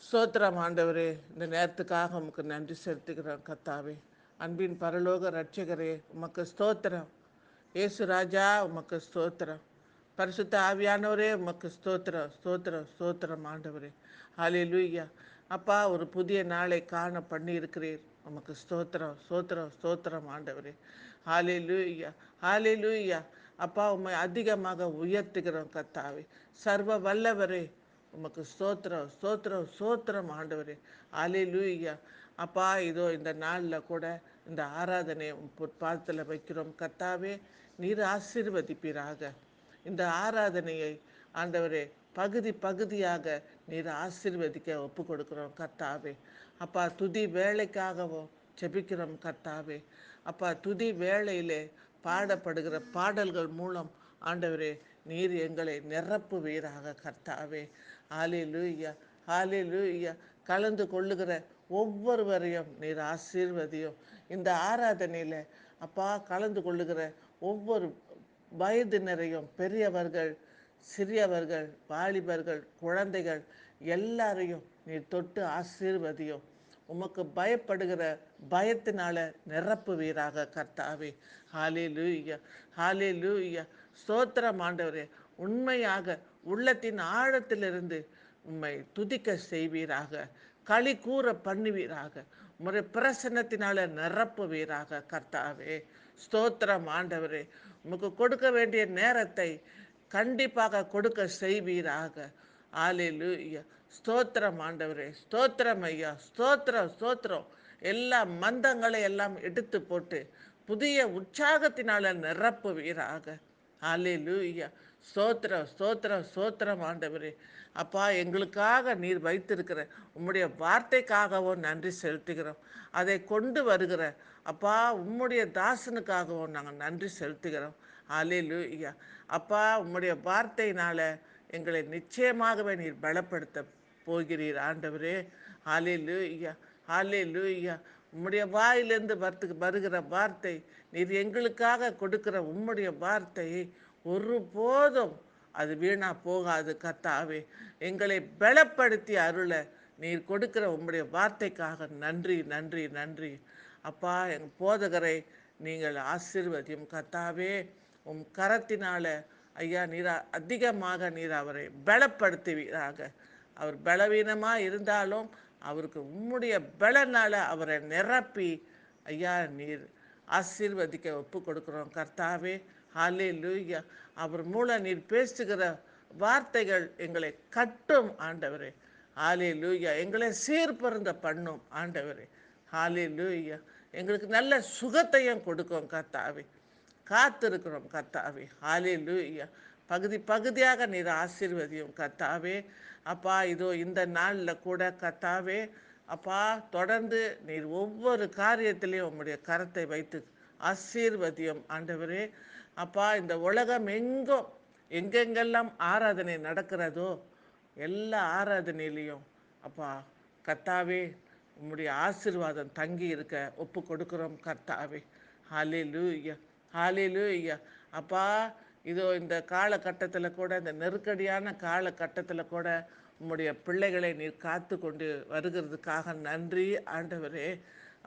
ஸ்தோத்திரம் ஆண்டவரே, இந்த நேரத்துக்காக உமக்கு நன்றி செலுத்துகிறோம் கர்த்தாவே. அன்பின் பரலோக இரட்சகரே, உமக்கு ஸ்தோத்திரம். இயேசு ராஜா, உமக்கு ஸ்தோத்திரம். பரிசுத்த ஆவியானவரே, உமக்கு ஸ்தோத்திரம், ஸ்தோத்திரம், ஸ்தோத்திரம் ஆண்டவரே. ஹalleluya. அப்பா, ஒரு புதிய நாளை காண பண்ணி இருக்கிறீர். உமக்கு ஸ்தோத்திரம், ஸ்தோத்திரம், ஸ்தோத்திரம் ஆண்டவரே. ஹalleluya, ஹalleluya. அப்பா, உம்மை அதிகமாக உயர்த்துகிறோம் கர்த்தாவே. சர்வ வல்லவரே, உமக்கு ஸ்தோத்திரம், ஸ்தோத்திரம், ஸ்தோத்திரம் ஆண்டவரே. ஹalleluya. அப்பா, இதோ இந்த நாளில் கூட இந்த ஆராதனை பாதத்தில் வைக்கிறோம் கர்த்தாவே. நீர் ஆசீர்வதிப்பீராக. இந்த ஆராதனையை ஆண்டவரே பகுதி பகுதியாக நீர் ஆசீர்வதிக்க ஒப்பு கொடுக்கிறோம் கர்த்தாவே. அப்பா, துதி வேலைக்காகவும் ஜெபிக்கிறோம் கர்த்தாவே. அப்பா, துதி வேளையிலே பாடப்படுகிற பாடல்கள் மூலம் ஆண்டவரே நீர் எங்களை நிரப்புவீராக கர்த்தாவே. ஹalleluya, ஹalleluya. கலந்து கொள்ளுகிற ஒவ்வொருவரையும் நீர் ஆசீர்வதியும். இந்த ஆராதனையில் அப்பா, கலந்து கொள்ளுகிற ஒவ்வொரு வயதினரையும், பெரியவர்கள், சிறியவர்கள், வாலிபர்கள், குழந்தைகள் எல்லாரையும் நீர் தொட்டு ஆசீர்வதியும். உமக்கு பயப்படுகிற பயத்தினால நிரப்புவீராக கர்த்தாவே. ஹalleluya, ஹalleluya. ஸ்தோத்திரம் ஆண்டவரே. உண்மையாக உள்ளத்தின் ஆழத்திலிருந்து உம்மை துதிக்க செய்வீராக, களி கூற பண்ணுவீராக, உம்முடைய பிரசன்னத்தினால நிரப்புவீராக கர்த்தாவே. ஸ்தோத்திரம் ஆண்டவரே. உமக்கு கொடுக்க வேண்டிய நேரத்தை கண்டிப்பாக கொடுக்க செய்வீராக. ஹalleluya. ஸ்தோத்திரம் ஆண்டவரே. ஸ்தோத்திரம் ஐயா. ஸ்தோத்திரம், ஸ்தோத்திரம். எல்லா மந்தங்களை எல்லாம் எடுத்து போட்டு புதிய உற்சாகத்தினால நிரப்புவீராக. ஹalleluya. ஸ்தோத்திரம், ஸ்தோத்திரம், ஸ்தோத்திரம் ஆண்டவரே. அப்பா, எங்களுக்காக நீர் வைத்திருக்கிற உம்முடைய வார்த்தைக்காகவும் நன்றி செலுத்துகிறோம். அதை கொண்டு வருகிற அப்பா உம்முடைய தாசனுக்காகவும் நாங்கள் நன்றி செலுத்துகிறோம். ஹalleluya. அப்பா, உம்முடைய வார்த்தையினால எங்களை நிச்சயமாகவே நீர் பலப்படுத்த போகிறீர் ஆண்டவரே. ஹalleluya, ஹalleluya. உம்முடைய வாயிலிருந்து வருகிற வார்த்தை, நீர் எங்களுக்காக கொடுக்கிற உம்முடைய வார்த்தையை ஒருபோதும் அது வீணா போகாது கர்த்தாவே. எங்களை பலப்படுத்தி அருள நீர் கொடுக்கிற உம்முடைய வார்த்தைக்காக நன்றி, நன்றி, நன்றி. அப்பா, எங்கள் போதகரை நீங்கள் ஆசீர்வதியும் கர்த்தாவே. உம் கரத்தினால ஐயா நீர் அதிகமாக நீர் அவரை பலப்படுத்துவீராக. அவர் பலவீனமாக இருந்தாலும் அவருக்கு உம்முடைய பலனால அவரை நிரப்பி ஐயா நீர் ஆசீர்வதிக்க ஒப்பு கொடுக்குறோம் கர்த்தாவே. ஹalleluya. அவர் மூலம் நீர் பேசுகிற வார்த்தைகள் எங்களை கட்டும் ஆண்டவரே. ஹalleluya. எங்களை சீர்பருந்த பண்ணும் ஆண்டவரே. ஹalleluya. எங்களுக்கு நல்ல சுகத்தையும் கொடுக்கும் கர்த்தாவே. காத்திருக்கிறோம் கர்த்தாவே. ஹalleluya. பகுதி பகுதியாக நீர் ஆசீர்வதியும் கர்த்தாவே. அப்பா, இதோ இந்த நாளில் கூட கர்த்தாவே அப்பா, தொடர்ந்து நீர் ஒவ்வொரு காரியத்திலையும் உம்முடைய கரத்தை வைத்து ஆசீர்வதியும் ஆண்டவரே. அப்பா, இந்த உலகம் எங்கும் எங்கெங்கெல்லாம் ஆராதனை நடக்கிறதோ எல்லா ஆராதனையிலையும் அப்பா கர்த்தாவே உம்முடைய ஆசீர்வாதம் தங்கி இருக்க ஒப்பு கொடுக்கிறோம் கர்த்தாவே. ஹalleluya, ஹalleluya. அப்பா, இதோ இந்த காலகட்டத்தில் கூட, இந்த நெருக்கடியான காலகட்டத்தில் கூட உம்முடைய பிள்ளைகளை நீர் காத்து கொண்டு வருகிறதுக்காக நன்றி ஆண்டவரே.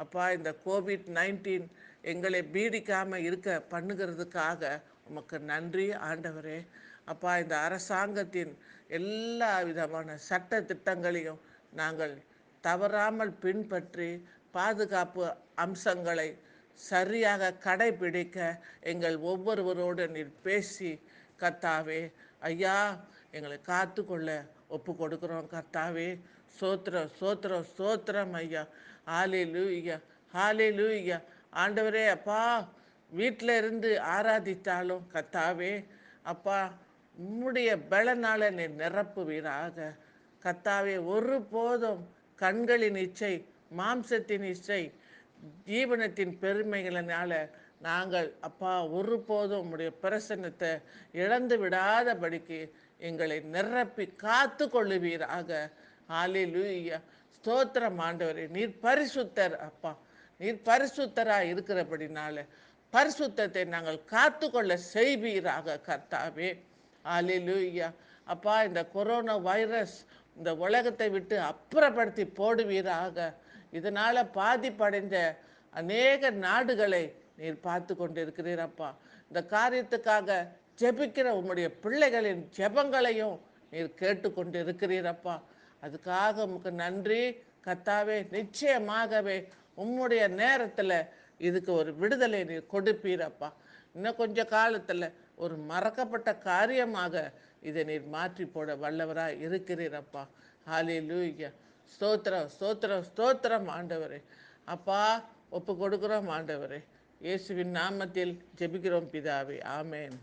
அப்பா, இந்த கோவிட்-19 எங்களை பீடிக்காமல் இருக்க பண்ணுகிறதுக்காக உமக்கு நன்றி ஆண்டவரே. அப்பா, இந்த அரசாங்கத்தின் எல்லா விதமான சட்ட திட்டங்களையும் நாங்கள் தவறாமல் பின்பற்றி பாதுகாப்பு அம்சங்களை சரியாக கடைபிடிக்க எங்கள் ஒவ்வொருவரோடு நீர் பேசி கர்த்தாவே ஐயா எங்களை காத்து கொள்ள ஒப்பு கொடுக்குறோம் கர்த்தாவே. சோத்திரம், சோத்திரம், சோத்திரம் ஐயா. ஹalleluya, ஹalleluya. ஆண்டவரே அப்பா, வீட்டில் இருந்து ஆராதித்தாலும் கர்த்தாவே அப்பா உம்முடைய பலனால நீர் நிரப்புவீராக கர்த்தாவே. ஒருபோதும் கண்களின் இச்சை, மாம்சத்தின் இச்சை, ஜீவனத்தின் பெருமைகளினால நாங்கள் அப்பா ஒருபோதும் உம்முடைய பிரசன்னத்தை இழந்து விடாதபடிக்கு எங்களை நிரப்பி காத்து கொள்ளுவீராக. ஹalleluya. ஸ்தோத்திரம் ஆண்டவரே. நீர் பரிசுத்தர் அப்பா. நீர் பரிசுத்தராக இருக்கிறபடினால பரிசுத்தத்தை நாங்கள் காத்து கொள்ள செய்வீராக கர்த்தாவே. ஹalleluya. அப்பா, இந்த கொரோனா வைரஸ் இந்த உலகத்தை விட்டு அப்புறப்படுத்தி போடுவீராக. இதனால் பாதிப்படைந்த அநேக நாடுகளை நீர் பார்த்து கொண்டிருக்கிறீர் அப்பா. இந்த காரியத்துக்காக ஜெபிக்கிற உம்முடைய பிள்ளைகளின் ஜெபங்களையும் நீர் கேட்டுக்கொண்டு இருக்கிறீரப்பா. அதுக்காக உமக்கு நன்றி கர்த்தாவே. நிச்சயமாகவே உம்முடைய நேரத்தில் இதுக்கு ஒரு விடுதலை நீர் கொடுப்பீரப்பா. இன்னும் கொஞ்ச காலத்தில் ஒரு மறக்கப்பட்ட காரியமாக இதை நீர் மாற்றி போட வல்லவராக இருக்கிறீரப்பா. ஹல்லேலூயா. ஸ்தோத்திரம் ஸ்தோத்திரம் ஸ்தோத்திரம் ஆண்டவரே. அப்பா, ஒப்பு கொடுக்கிறோம் ஆண்டவரே. இயேசுவின் நாமத்தில் ஜெபிக்கிறோம் பிதாவே, ஆமேன்.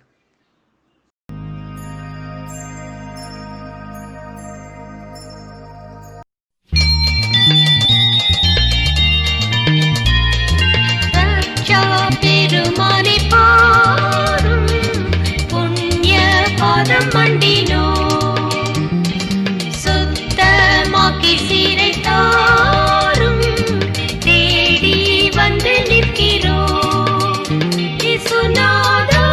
பெருமானை பாரும் புண்ணிய பாதம் மண்டினோ சுத்தமாக்கி சீரை தாரும் தேடி வந்து நிற்கிறோ. இசுநாதா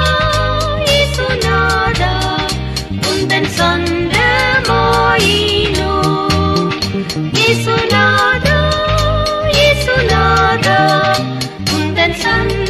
இசுநாதா உந்தன் சொந்தமாயினோ. இசுநாதா இசுநாதா உந்தன் சொந்தமாயினோ.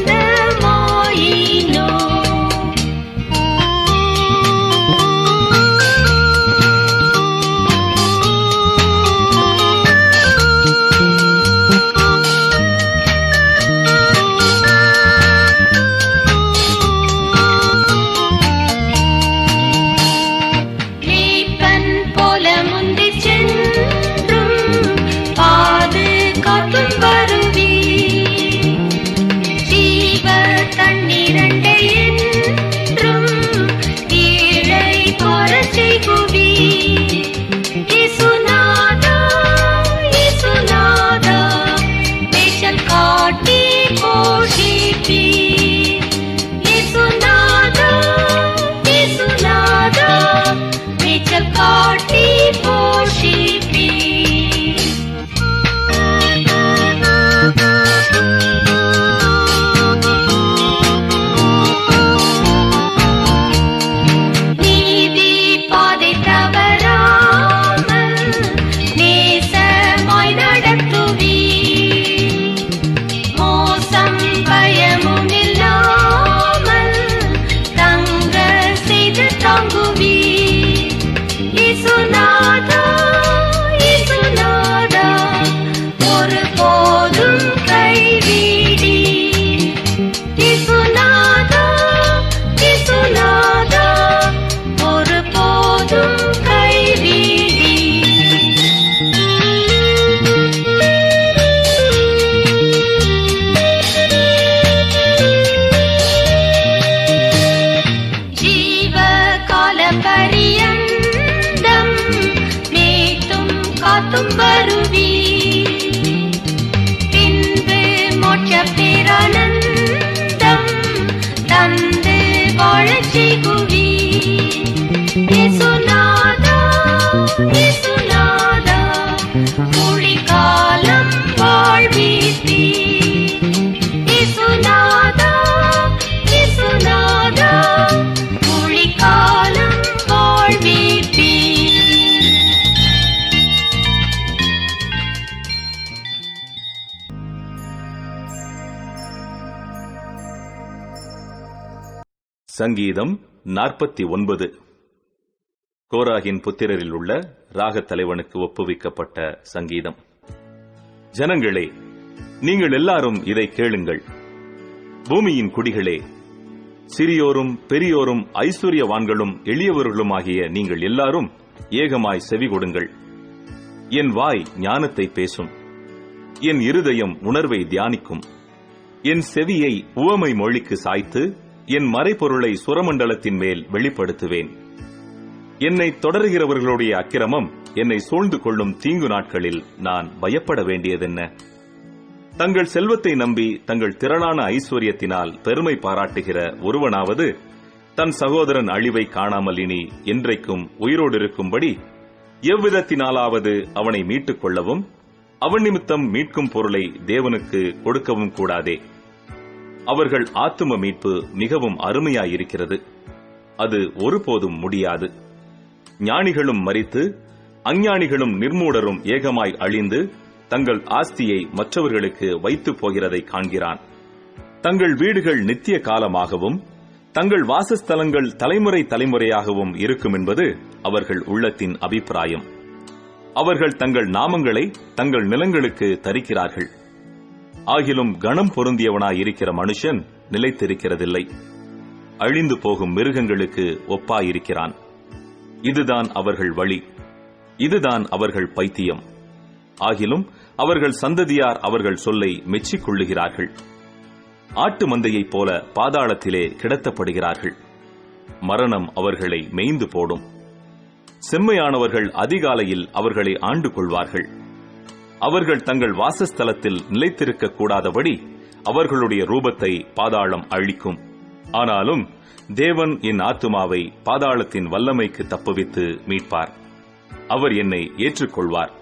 சங்கீதம் 49. கோராகின் புத்திரரில் உள்ள ராகத் தலைவனுக்கு ஒப்புவிக்கப்பட்ட சங்கீதம். ஜனங்களே, நீங்கள் எல்லாரும் இதை கேளுங்கள். பூமியின் குடிகளே, சிறியோரும் பெரியோரும் ஐஸ்வர்யவான்களும் எளியவர்களுமாகிய நீங்கள் எல்லாரும் ஏகமாய் செவி கொடுங்கள். என் வாய் ஞானத்தை பேசும், என் இருதயம் உணர்வை தியானிக்கும். என் செவியை உவமை மொழிக்கு சாய்த்து என் மறைபொருளை சுரமண்டலத்தின் மேல் வெளிப்படுத்துவேன். என்னை தொடர்கிறவர்களுடைய அக்கிரமம் என்னை சூழ்ந்து கொள்ளும் தீங்கு நாட்களில் நான் பயப்பட வேண்டியதென்ன? தங்கள் செல்வத்தை நம்பி தங்கள் திரளான ஐஸ்வர்யத்தினால் பெருமை பாராட்டுகிற ஒருவனாவது தன் சகோதரன் அழிவை காணாமல் இனி என்றைக்கும் உயிரோடு இருக்கும்படி எவ்விதத்தினாலாவது அவனை மீட்டுக் கொள்ளவும் அவன் நிமித்தம் மீட்கும் பொருளை தேவனுக்கு கொடுக்கவும் கூடாதே. அவர்கள் ஆத்தும மீட்பு மிகவும் அருமையாயிருக்கிறது, அது ஒருபோதும் முடியாது. ஞானிகளும் மரித்து அஞ்ஞானிகளும் நிர்மூடரும் ஏகமாய் அழிந்து தங்கள் ஆஸ்தியை மற்றவர்களுக்கு வைத்து போகிறதை காண்கிறான். தங்கள் வீடுகள் நித்திய காலமாகவும் தங்கள் வாசஸ்தலங்கள் தலைமுறை தலைமுறையாகவும் இருக்கும் என்பது அவர்கள் உள்ளத்தின் அபிப்பிராயம். அவர்கள் தங்கள் நாமங்களை தங்கள் நிலங்களுக்கு தரிக்கிறார்கள். ஆகிலும் கணம் பொருந்தியவனாயிருக்கிற மனுஷன் நிலைத்திருக்கிறதில்லை. அழிந்து போகும் மிருகங்களுக்கு ஒப்பாயிருக்கிறான். இதுதான் அவர்கள் வழி, இதுதான் அவர்கள் பைத்தியம். ஆகிலும் அவர்கள் சந்ததியார் அவர்கள் சொல்லை மெச்சிக் கொள்ளுகிறார்கள். ஆட்டு மந்தையைப் போல பாதாளத்திலே கிடத்தப்படுகிறார்கள். மரணம் அவர்களை மேய்ந்து போடும். செம்மையானவர்கள் அதிகாலையில் அவர்களை ஆண்டு கொள்வார்கள். அவர்கள் தங்கள் வாசஸ்தலத்தில் நிலைத்திருக்க கூடாதபடி அவர்களுடைய ரூபத்தை பாதாளம் அழிக்கும். ஆனாலும் தேவன் என் ஆத்துமாவை பாதாளத்தின் வல்லமைக்கு தப்புவித்து மீட்பார். அவர் என்னை ஏற்றுக்கொள்வார்.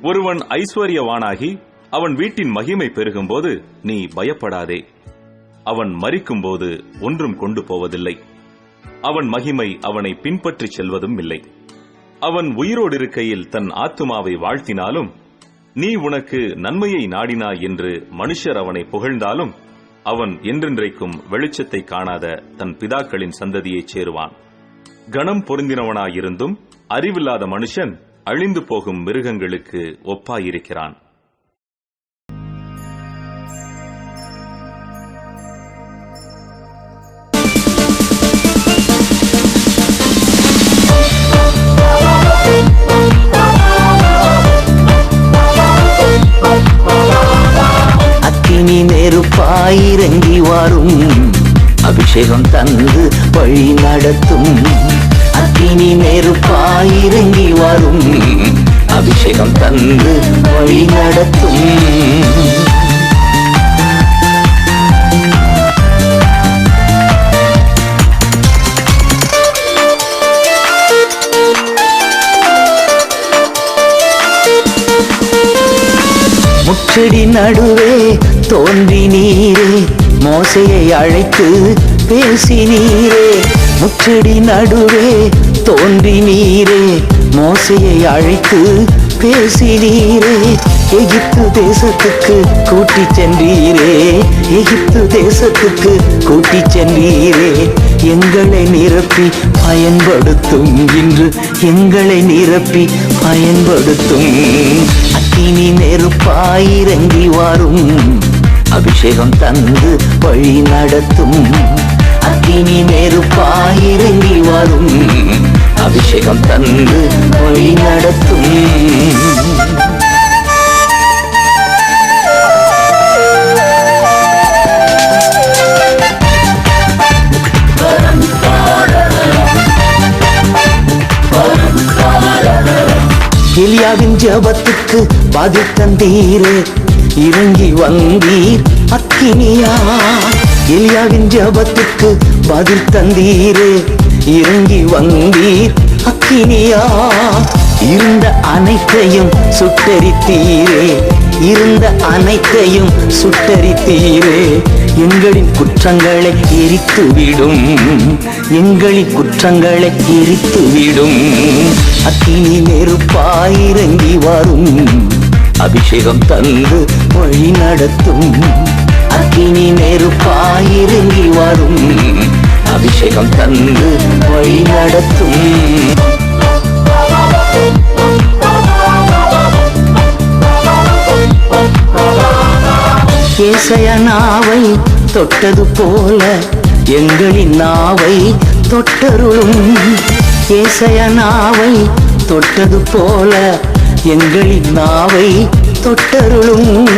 ஒருவன் ஐஸ்வர்யவானாகி அவன் வீட்டின் மகிமை பெருகும்போது நீ பயப்படாதே. அவன் மரிக்கும்போது ஒன்றும் கொண்டு போவதில்லை. அவன் மகிமை அவனை பின்பற்றிச் செல்வதும் இல்லை. அவன் உயிரோடு இருக்கையில் தன் ஆத்துமாவை வாழ்த்தினாலும், நீ உனக்கு நன்மையை நாடினாய் என்று மனுஷர் அவனை புகழ்ந்தாலும், அவன் என்றென்றைக்கும் வெளிச்சத்தை காணாத தன் பிதாக்களின் சந்ததியைச் சேருவான். கணம் பொருந்தினவனாயிருந்தும் அறிவில்லாத மனுஷன் அழிந்து போகும் மிருகங்களுக்கு ஒப்பாயிருக்கிறான். அக்கினி நெருப்பாயிறங்கி வரும், அபிஷேகம் தந்து வழி நடத்தும். அக்கினி நெருப்பாயிறங்கி வரும், அபிஷேகம் தந்து வழி நடத்தும். முச்செடி நடுவே தோன்றி நீரே, மோசையை அழைத்து பேசினீரே. முச்செடி நடுவே தோன்றி நீரே, மோசையை அழைத்து பேசினீரே. எகிப்து தேசத்துக்கு கூட்டிச் சென்றீரே, எகிப்து தேசத்துக்கு கூட்டிச் சென்றீரே. எங்களை நிரப்பி பயன்படுத்தும், இன்று எங்களை நிரப்பி பயன்படுத்தும். அக்கினி நெருப்பாயிறங்கி வரும், அபிஷேகம் தந்து வழி நடத்தும். அக்கினி நெருப்பாயிறங்கி வரும், அபிஷேகம் தந்து வழி நடத்தும். எலியாவின் ஜெபத்துக்கு பதில் தந்தீரே, இறங்கி வந்தீர் அக்கினியா. எலியாவின் ஜெபத்துக்கு பதில் தந்தீரே, இறங்கி வந்தீர் அக்கினியா. இருந்த அனைத்தையும் சுட்டரித்தீரே, இருந்த அனைத்தையும் சுட்டரித்தீரே. எங்களின் குற்றங்களை எரித்துவிடும், எங்களின் குற்றங்களை எரித்துவிடும். அக்கினி நெருப்பாயிறங்கி வரும், அபிஷேகம் தந்து வழி நடத்தும். அக்கினி நெருப்பாயிறங்கி வரும், அபிஷேகம் தந்து வழி நடத்தும். ஏசாயா நாவை தொட்டது போல எங்களின் நாவை தொட்டருளும். ஏசாயா நாவை தொட்டது போல எங்களின் நாவை தொட்டருளும்.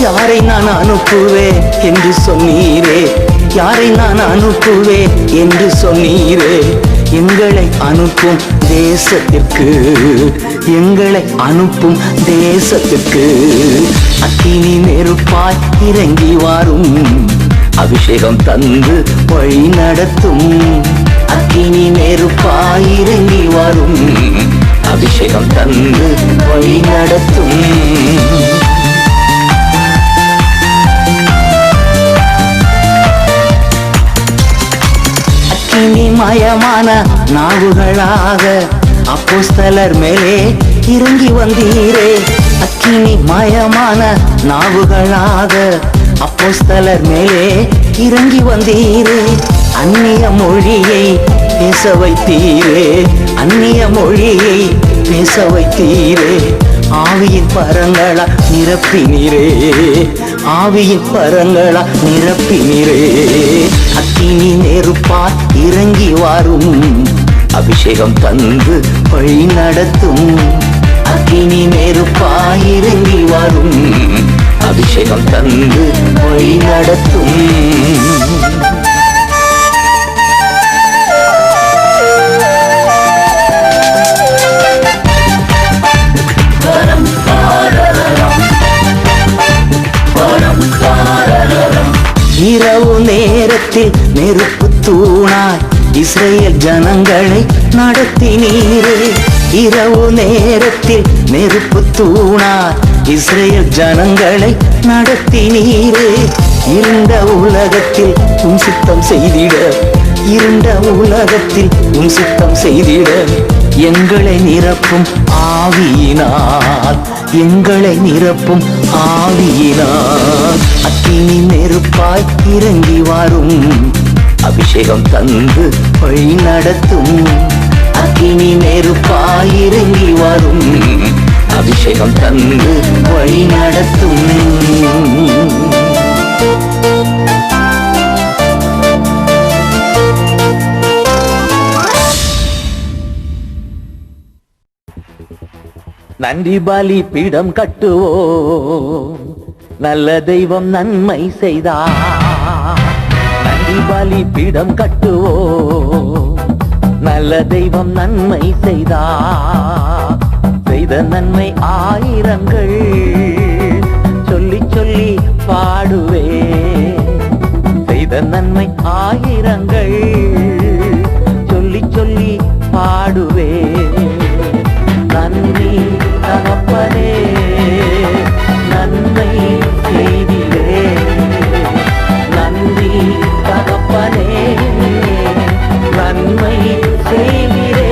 யாரை நான் அனுப்புவேன் என்று சொன்னீரே, யாரை நான் அனுப்புவேன் என்று சொன்னீரே. எங்களை அனுப்பும் தேசத்திற்கு, எங்களை அனுப்பும் தேசத்திற்கு. அக்கினி நெருப்பாய் இறங்கி வரும், அபிஷேகம் தந்து வழி நடத்தும். அக்கினி நெருப்பாய் இறங்கி வரும், அபிஷேகம் தந்து வழி நடத்தும். அக்கினி மயமான நாவுகளாக அப்போஸ்தலர் மேலே இறங்கி வந்தீரே. அக்கினி மயமான நாவுகளாக அப்போஸ்தலர் மேலே இறங்கி வந்தீரே. அந்நிய மொழியை பேச வைத்தீரே, அந்நிய மொழியை பேச வைத்தீரே. ஆவியின் பரங்களா நிரப்பினீரே, ஆவியின் பரங்களா நிரப்பினீரே. அக்கினி நெருப்பால் இறங்கி வரும், அபிஷேகம் தந்து வழி நடத்தும். அக்கினி நெருப்பால் இறங்கி வரும், அபிஷேகம் தந்து வழி நடத்தும். இரவு நேரத்தில் நெருப்பு தூணாய் இஸ்ரேல் ஜனங்களை நடத்தினீரே. இரவு நேரத்தில் நெருப்பு தூணாய் இஸ்ரேல் ஜனங்களை நடத்தினீரே. இருண்ட உலகத்தில் உம் சித்தம் செய்திட, இருண்ட உலகத்தில் உம் சித்தம் செய்திட எங்களை நிரப்பும் ஆவியினால், எங்களை நிரப்பும் ஆவியினால். அக்கினி நெருப்பாய் இறங்கி வரும், அபிஷேகம் தந்து வழி நடத்தும். அக்கினி நெருப்பாய் இறங்கி வரும், அபிஷேகம் தந்து வழி நடத்தும். நன்றி பலி பீடம் கட்டுவோம், நல்ல தெய்வம் நன்மை செய்தார். நன்றி பலி பீடம் கட்டுவோம், நல்ல தெய்வம் நன்மை செய்தார். செய்த நன்மை ஆயிரங்கள் சொல்லி சொல்லி பாடுவே. செய்த நன்மை ஆயிரங்கள் சொல்லி சொல்லி பாடுவே. நன்றி தகப்பனே, நன்மை செய்திலே. நன்றி தகப்பனே, நன்மை செய்திலே.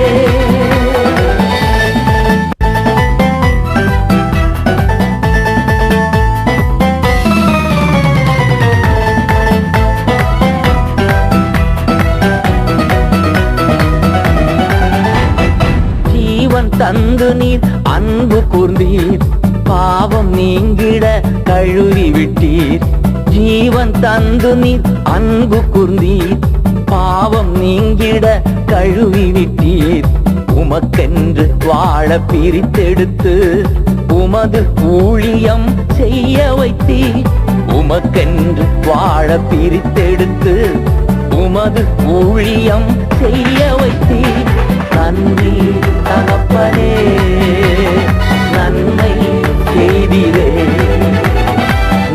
தந்து நீர் அன்பு கூர்ந்தீர், பாவம் நீங்கிட கழுவி விட்டீர். ஜீவன் தந்து நீர் அன்பு கூர்ந்தீர், பாவம் நீங்கிட கழுவி விட்டீர். உமக்கென்று வாழ பிரித்தெடுத்து உமது ஊழியம் செய்ய வைத்தீர். உமக்கென்று வாழ பிரித்தெடுத்து உமது ஊழியம் செய்ய வைத்தீர். நன்றி தகப்பனே, நன்மை செய்திரே.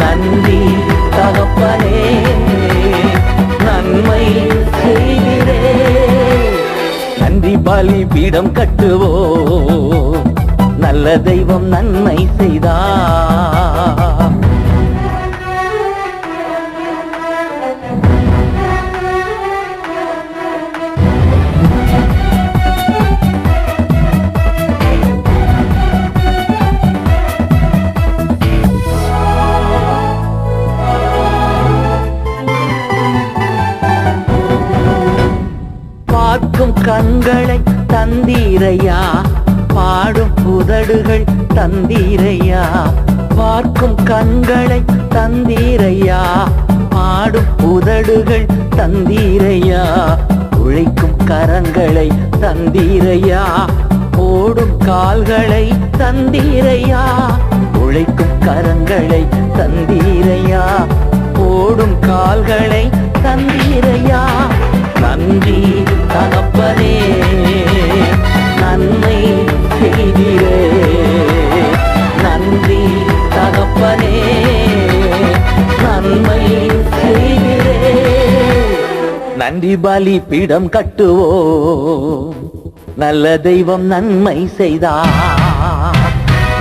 நன்றி தகப்பனே, நன்மை செய்திரே. நன்றி பலி பீடம் கட்டுவோம், நல்ல தெய்வம் நன்மை செய்தார். பார்க்கும் கண்களை தந்தீரையா, பாடும் உதடுகள் தந்தீரையா. பார்க்கும் கண்களை தந்தீரையா, பாடும் உதடுகள் தந்தீரையா. உழைக்கும் கரங்களை தந்தீரையா, ஓடும் கால்களை தந்தீரையா. உழைக்கும் கரங்களை தந்தீரையா, ஓடும் கால்களை தந்தீரையா. நன்றி தகப்பனே, நன்மை செய்திரே. நன்றி தகப்பனே, நன்மை செய்திரே. நன்றி பலி பீடம் கட்டுவோம், நல்ல தெய்வம் நன்மை செய்தார்.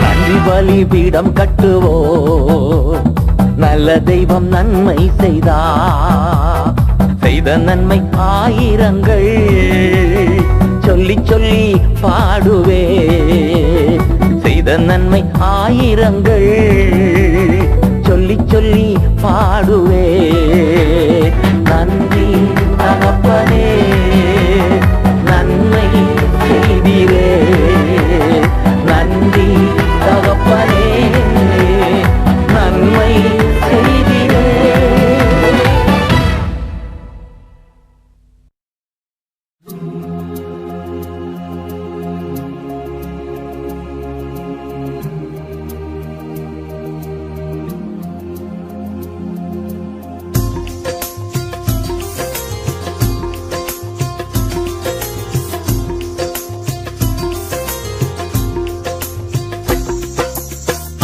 நன்றி பலி பீடம் கட்டுவோம், நல்ல தெய்வம் நன்மை செய்தார். செய்த நன்மை ஆயிரங்கள் சொல்லி சொல்லி பாடுவே. செய்த நன்மை ஆயிரங்கள் சொல்லி சொல்லி பாடுவே. நன்றி தகப்பனே நன்மை செய்தீரே. நன்றி தகப்பனே நன்மை செய்தீரே.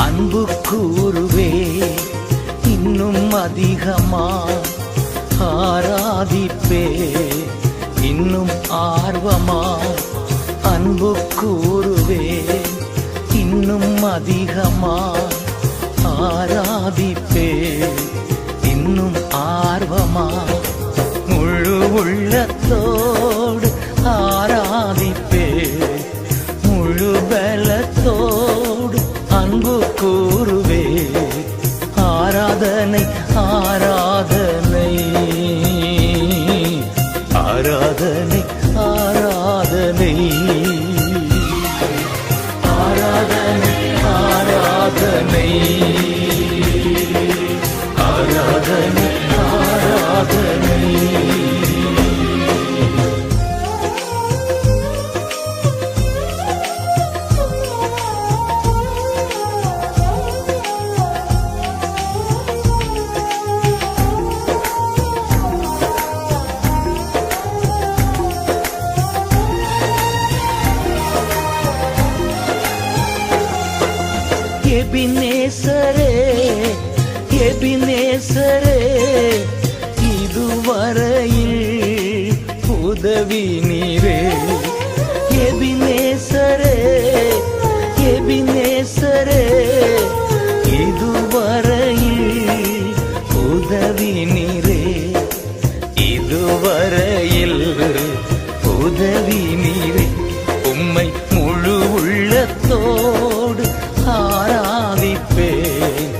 அன்பு கூறுவே இன்னும் அதிகமா ஆராதிப்பே இன்னும் ஆர்வமா. அன்பு கூறுவே இன்னும் அதிகமா ஆராதிப்பே இன்னும் ஆர்வமா. முழு உள்ளத்தோடு ஆராதிப்பே முழு பலத்தோடு அன்பு கூறுவே. ஆராதனை ஆராதனை ஆராதனை ஆராதனை ஆராதனை ஆராதனை ஆராதனை ஆராதனை. எபினேசரே எபினேசரே இதுவரையில் உதவி நீரே. எபினேசரே எபினேசரே இதுவரையில் உதவி நீரே. இதுவரையில் உதவி நீரே. உம்மை முழு உள்ளத்தோடு ஆராதிப்பேன்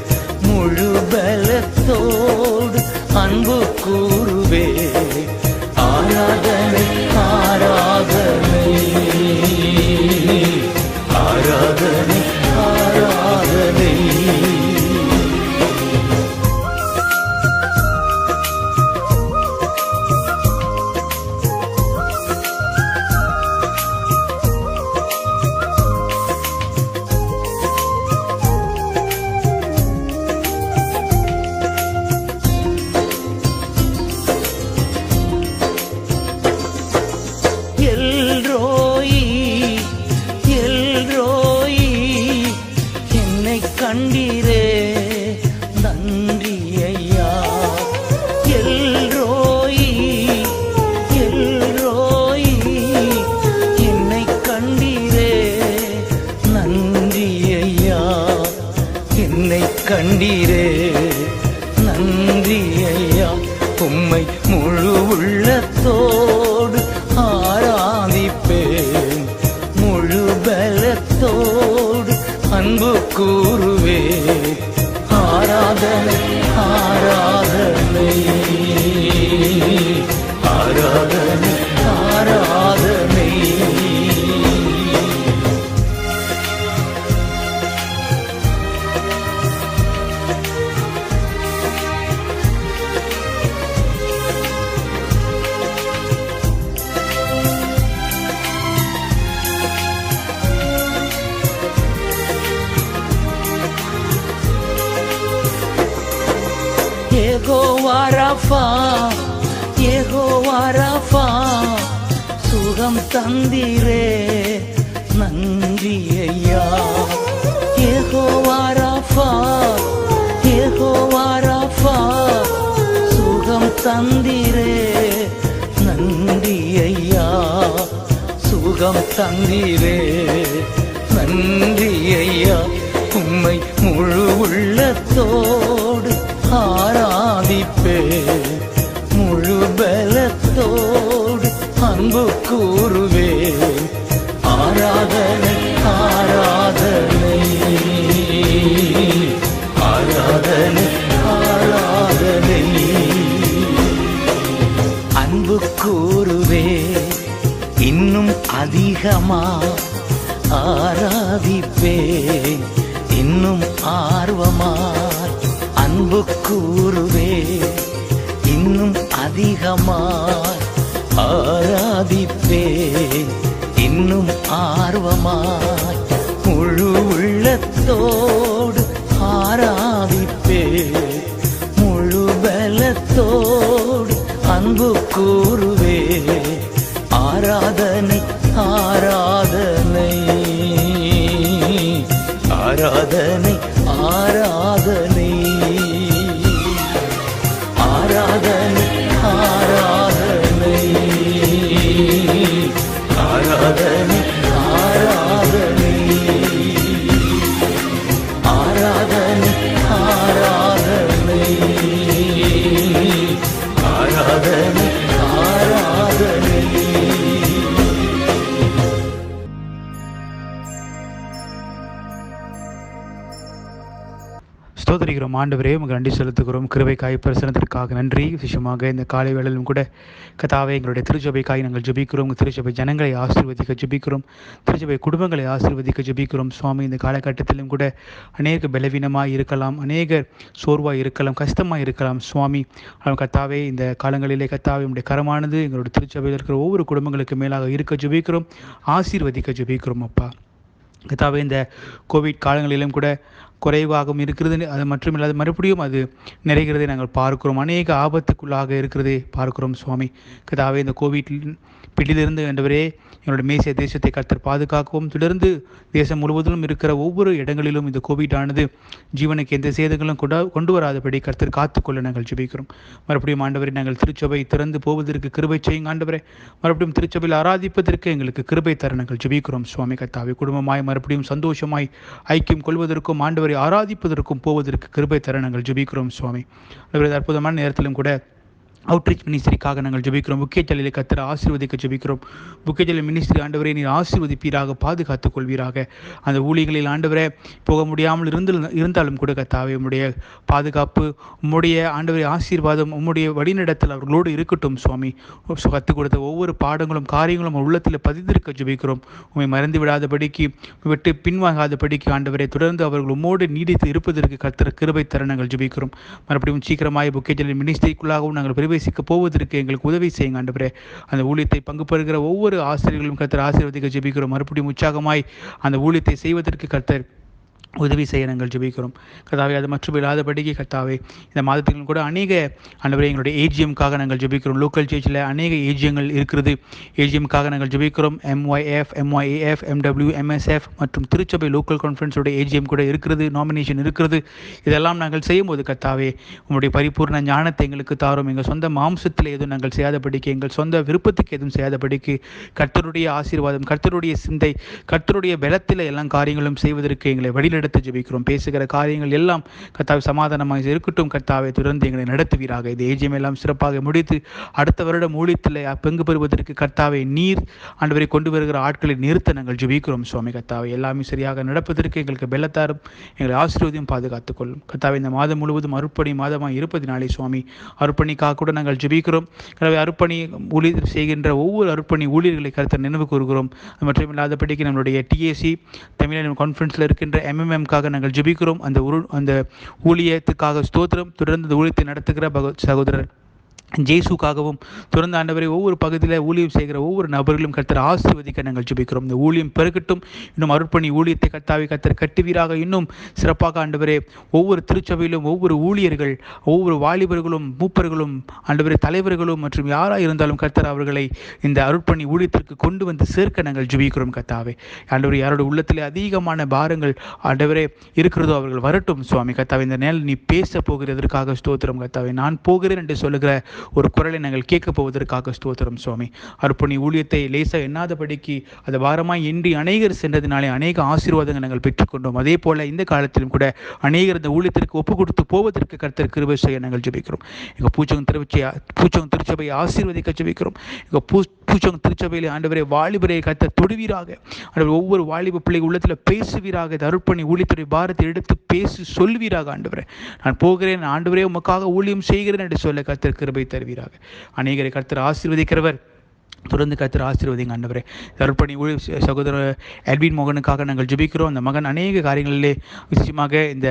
முழு பலத்தோடு அன்பு கூறுவே. ஆராதனை ஆராதனை ஆராதனை ஆராதனை. எல்ரோயி எல்ரோயி என்னை கண்டீரே நன்றி ஐயா. எல்ரோயி எல்ரோயி என்னை கண்டீரே நன்றி ஐயா. என்னை கண்டீரே நன்றி ஐயா. உம்மை முழு உள்ளத்தோடு ஆராதிப்பேன் முழு பலத்தோடு அன்பு கூறுவே. ஆராதனை ஆராதனை ஆராதனை ஆராதனை. யெகோவா ராஃபா யெகோவா ராஃபா சுகம் தந்தீரே நன்றி ஐயா. யெகோவா ராஃபா யெகோவா ராஃபா சுகம் தந்தீரே நன்றி ஐயா. சுகம் தந்தீரே நன்றி ஐயா. உம்மை முழு உள்ளத்தோடு ஆராதிப்பே முழு பல ஆராதிப்பேன் இன்னும் ஆர்வமாய் அன்பு கூறுவேன் இன்னும் அதிகமாய் ஆராதிப்பேன் இன்னும் ஆர்வமாய் முழு உள்ளத்தோடு ஆராதிப்பேன் முழு பலத்தோடு அன்பு கூறுவேன் ஆராதனை ஆராதனை ஆராதனை ஆராதனை ஆராதனை ஆராதனை ஆராதனை ஆராதனை ஆராதனை ஆராதனை ஆராதனை ஆராதனை. ஸ்தோத்திரிக்கிறோம் ஆண்டவரே, உமக்கு நன்றி செலுத்துகிறோம். கிருபைக்காய் பிரசனத்திற்காக நன்றி. விசேஷமாக இந்த காலை வேளையிலும் கூட கர்த்தாவே, எங்களுடைய திருச்சபைக்காய் நாங்கள் ஜெபிக்கிறோம். திருச்சபை ஜனங்களை ஆசீர்வதிக்க ஜெபிக்கிறோம். திருச்சபை குடும்பங்களை ஆசீர்வதிக்க ஜெபிக்கிறோம். சுவாமி, இந்த காலகட்டத்திலும் கூட அநேக பலவீனமாக இருக்கலாம், அநேக சோர்வாக இருக்கலாம், கஷ்டமாக இருக்கலாம். சுவாமி, கர்த்தாவே, இந்த காலங்களிலே கர்த்தாவே உம்முடைய கரமானது எங்களுடைய திருச்சபையில் இருக்கிற ஒவ்வொரு குடும்பங்களுக்கு மேலாக இருக்க ஜெபிக்கிறோம், ஆசீர்வதிக்க ஜெபிக்கிறோம். அப்பா கர்த்தாவே, இந்த கோவிட் காலங்களிலும் கூட குறைவாகவும் இருக்கிறது, அது மட்டுமில்லாது மறுபடியும் அது நிறைகிறதை நாங்கள் பார்க்கிறோம். அநேக ஆபத்துக்குள்ளாக இருக்கிறதை பார்க்கிறோம். சுவாமி கர்த்தாவே, இந்த கோவிட் பிடியிலிருந்து ஆண்டவரே எங்களுடைய மேசிய தேசத்தை கர்த்தர் பாதுகாக்கவும், தொடர்ந்து தேசம் முழுவதிலும் இருக்கிற ஒவ்வொரு இடங்களிலும் இந்த கோவிட் ஆனது ஜீவனுக்கு எந்த சேதங்களும் கொண்டு வராதபடி கர்த்தர் காத்துக்கொள்ள நாங்கள் ஜெபிக்கிறோம். மறுபடியும் ஆண்டவரை, நாங்கள் திருச்சபை திறந்து போவதற்கு கிருபை செய்யுங்க ஆண்டவரே. மறுபடியும் திருச்சபையில் ஆராதிப்பதற்கு எங்களுக்கு கிருபை தர நாங்கள் ஜெபிக்கிறோம். சுவாமி கர்த்தாவே, குடும்பமாய் மறுபடியும் சந்தோஷமாய் ஐக்கியம் கொள்வதற்கும் ஆண்டவரை ஆராதிப்பதற்கும் போவதற்கு கிருபை தர நாங்கள் ஜெபிக்கிறோம். சுவாமி அற்புதமான நேரத்திலும் கூட அவுட்ரீச் மினிஸ்ட்ரிக்காக நாங்கள் ஜெபிக்கிறோம். புக்கேஜலிலே கர்த்தர் ஆசீர்வதிக்க ஜெபிக்கிறோம். புக்கேஜல் மினிஸ்ட்ரி ஆண்டவரே நீர் ஆசீர்வதிப்பீராக, பாதுகாத்துக் கொள்வீராக. அந்த ஊழியர்களில் ஆண்டவரே போக முடியாமல் இருந்தாலும் கூட கர்த்தாவே உம்முடைய பாதுகாப்பு, உம்முடைய ஆண்டவரே ஆசீர்வாதம், உம்முடைய வழிநடத்தல் அவர்களோடு இருக்கட்டும். சுவாமி, கற்றுக் கொடுத்த ஒவ்வொரு பாடங்களும் காரியங்களும் உள்ளத்தில் பதிந்திருக்க ஜெபிக்கிறோம். உம்மை மறந்து விடாதபடிக்கு, விட்டு பின்வாங்காதபடிக்கு ஆண்டவரை தொடர்ந்து அவர்கள் உம்மோடு நீடித்து இருப்பதற்கு கர்த்தர் கிருபை தர நாங்கள் ஜெபிக்கிறோம். மறுபடியும் சீக்கிரமாய் புக்கேஜல் மினிஸ்ட்ரிக்குள்ளாகவும் நாங்கள் பிரவேசிக்க போவதற்கு எங்களுக்கு உதவி செய்யுங்க ஆண்டவரே. அந்த ஊழியத்தை பங்கு பெறுகிற ஒவ்வொரு ஆசிரியர்களும் கர்த்தர் ஆசீர்வதிக்க ஜெபிக்கிறோம். மறுபடியும் உற்சாகமாய் அந்த ஊழியத்தை செய்வதற்கு கர்த்தர் உதவி செய்ய நாங்கள் ஜெபிக்கிறோம். கர்த்தாவே, அது மற்றும் இல்லாதபடிக்கு கர்த்தாவே, இந்த மாதத்திலும் கூட அநேக ஆண்டவரே எங்களுடைய ஏஜிஎம்காக நாங்கள் ஜெபிக்கிறோம். லோக்கல் சர்ச்சில் அநேக ஏஜிஎம்கள் இருக்கிறது. ஏஜிஎம்காக நாங்கள் ஜெபிக்கிறோம். MYF, MYAF, MW, MSF மற்றும் திருச்சபை லோக்கல் கான்ஃபரன்ஸோட ஏஜிஎம் கூட இருக்கிறது, நாமினேஷன் இருக்கிறது. இதெல்லாம் நாங்கள் செய்யும்போது கர்த்தாவே உங்களுடைய பரிபூர்ண ஞானத்தை எங்களுக்கு தாரும். எங்கள் சொந்த மாம்சத்தில் எதுவும் நாங்கள் செய்யாதபடிக்கு, எங்கள் சொந்த விருப்பத்துக்கு எதுவும் செய்யாதபடிக்கு கர்த்தருடைய ஆசீர்வாதம், கர்த்தருடைய சிந்தை, கர்த்தருடைய பலத்தில் எல்லாம் காரியங்களும் செய்வதற்கு எங்களை வழிநடத்த ஜெபிக்கிறோம். பேசுகிற காரியங்கள் எல்லாம் கர்த்தாவே சமாதானமாக இருக்கட்டும். கர்த்தாவே தொடர்ந்து எங்களை நடத்துவீராக. இது ஏஜிஎம் எல்லாம் சிறப்பாக முடித்து அடுத்த வருடம் ஊழியத்தில் பங்கு பெறுவதற்கு கர்த்தாவே நீர் ஆண்டவரை கொண்டு வருகிற ஆட்களை நிறுத்த நாங்கள் ஜெபிக்கிறோம். சுவாமி கர்த்தாவே, எல்லாமே சரியாக நடப்பதற்கு எங்களுக்கு பெலத்தாரும், எங்களை ஆசீர்வதியும் பாதுகாத்துக் கொள்ளும். கர்த்தாவே, இந்த மாதம் முழுவதும் அருப்பணி மாதமாக இருப்பதினாலே சுவாமி அருப்பணிக்காக கூட நாங்கள் ஜெபிக்கிறோம். கர்த்தாவே, அருப்பணி ஊழியர் செய்கின்ற ஒவ்வொரு அருப்பணி ஊழியர்களை கர்த்தர் நினைவு கூறுகிறோம். அது மட்டும் இல்லாதபடிக்கு நம்மளுடைய TAC தமிழ் கான்ஃபரன்ஸில் இருக்கின்ற MMMக்காக நாங்கள் ஜெபிக்கிறோம். அந்த ஊழியத்துக்காக ஸ்தோத்திரம். தொடர்ந்து அந்த ஊழியத்தை நடத்துகிற சகோதரர் ஜேசுக்காகவும் தொடர்ந்து ஆண்டவரை ஒவ்வொரு பகுதியில் ஊழியம் செய்கிற ஒவ்வொரு நபர்களும் கர்த்தர் ஆசீர்வதிக்க நாங்கள் ஜெபிக்கிறோம். இந்த ஊழியம் பெருகட்டும். இன்னும் அருட்பணி ஊழியத்தை கர்த்தாவே கர்த்தர் கட்டுவீராக. இன்னும் சிறப்பாக ஆண்டவரே ஒவ்வொரு திருச்சபையிலும் ஒவ்வொரு ஊழியர்கள், ஒவ்வொரு வாலிபர்களும், மூப்பர்களும், ஆண்டவரே தலைவர்களும் மற்றும் யாராக இருந்தாலும் கர்த்தர் அவர்களை இந்த அருட்பணி ஊழியத்திற்கு கொண்டு வந்து சேர்க்க நாங்கள் ஜெபிக்கிறோம். கர்த்தாவே ஆண்டவரே, யாரோட உள்ளத்திலே அதிகமான பாரங்கள் ஆண்டவரே இருக்கிறதோ அவர்கள் வரட்டும். சுவாமி கர்த்தாவே, இந்த நேரம் நீ பேச போகிறதற்காக ஸ்தோத்திரம். கர்த்தாவே, நான் போகிறேன் என்று சொல்லுகிற ஒரு குரலை நாங்கள் கேட்க போவதற்காக ஸ்தோத்திரம். சுவாமி, அர்ப்பணி ஊழியத்தை லேசா எண்ணாதபடிக்கு அது பாரமாய் எண்ணி அநேகர் சென்றதினாலே அநேக ஆசீர்வாதங்கள் நாங்கள் பெற்றுக்கொண்டோம். அதே போல இந்த காலத்திலும் கூட அநேகர் இந்த ஊழியத்திற்கு ஒப்பு கொடுத்து போவதற்கு கர்த்தர் கிருபை செய்ய நாங்கள் ஜெபிக்கிறோம். எங்கள் பூச்சோங் திருச்சபையை ஆசீர்வதிக்க ஜெபிக்கிறோம். எங்கள் பூச்சோங் திருச்சபையிலே ஆண்டவரே வாலிபரை கர்த்தர் தொடுவீராக. ஆண்டவர் ஒவ்வொரு வாலிப பிள்ளை உள்ளத்தில் பேசுவீராக. இந்த அர்ப்பணி ஊழியத்துடைய பாரத்தை எடுத்து பேசி சொல்வீராக. ஆண்டவரே, நான் போகிறேன் ஆண்டவரே, உமக்காக ஊழியம் செய்கிறேன் என்று சொல்ல கர்த்தர் கிருபை தருவீராக. அநேகரை கர்த்தர் ஆசீர்வதிக்கிறவர். தொடர்ந்து கர்த்தர் ஆசீர்வதிங்க ஆண்டவரே. அர்ப்பணி சகோதரர் எல்வின் மோகனுக்காக நாங்கள் ஜெபிக்கிறோம். அந்த மகன் அநேக காரியங்களிலே விசேஷமாக இந்த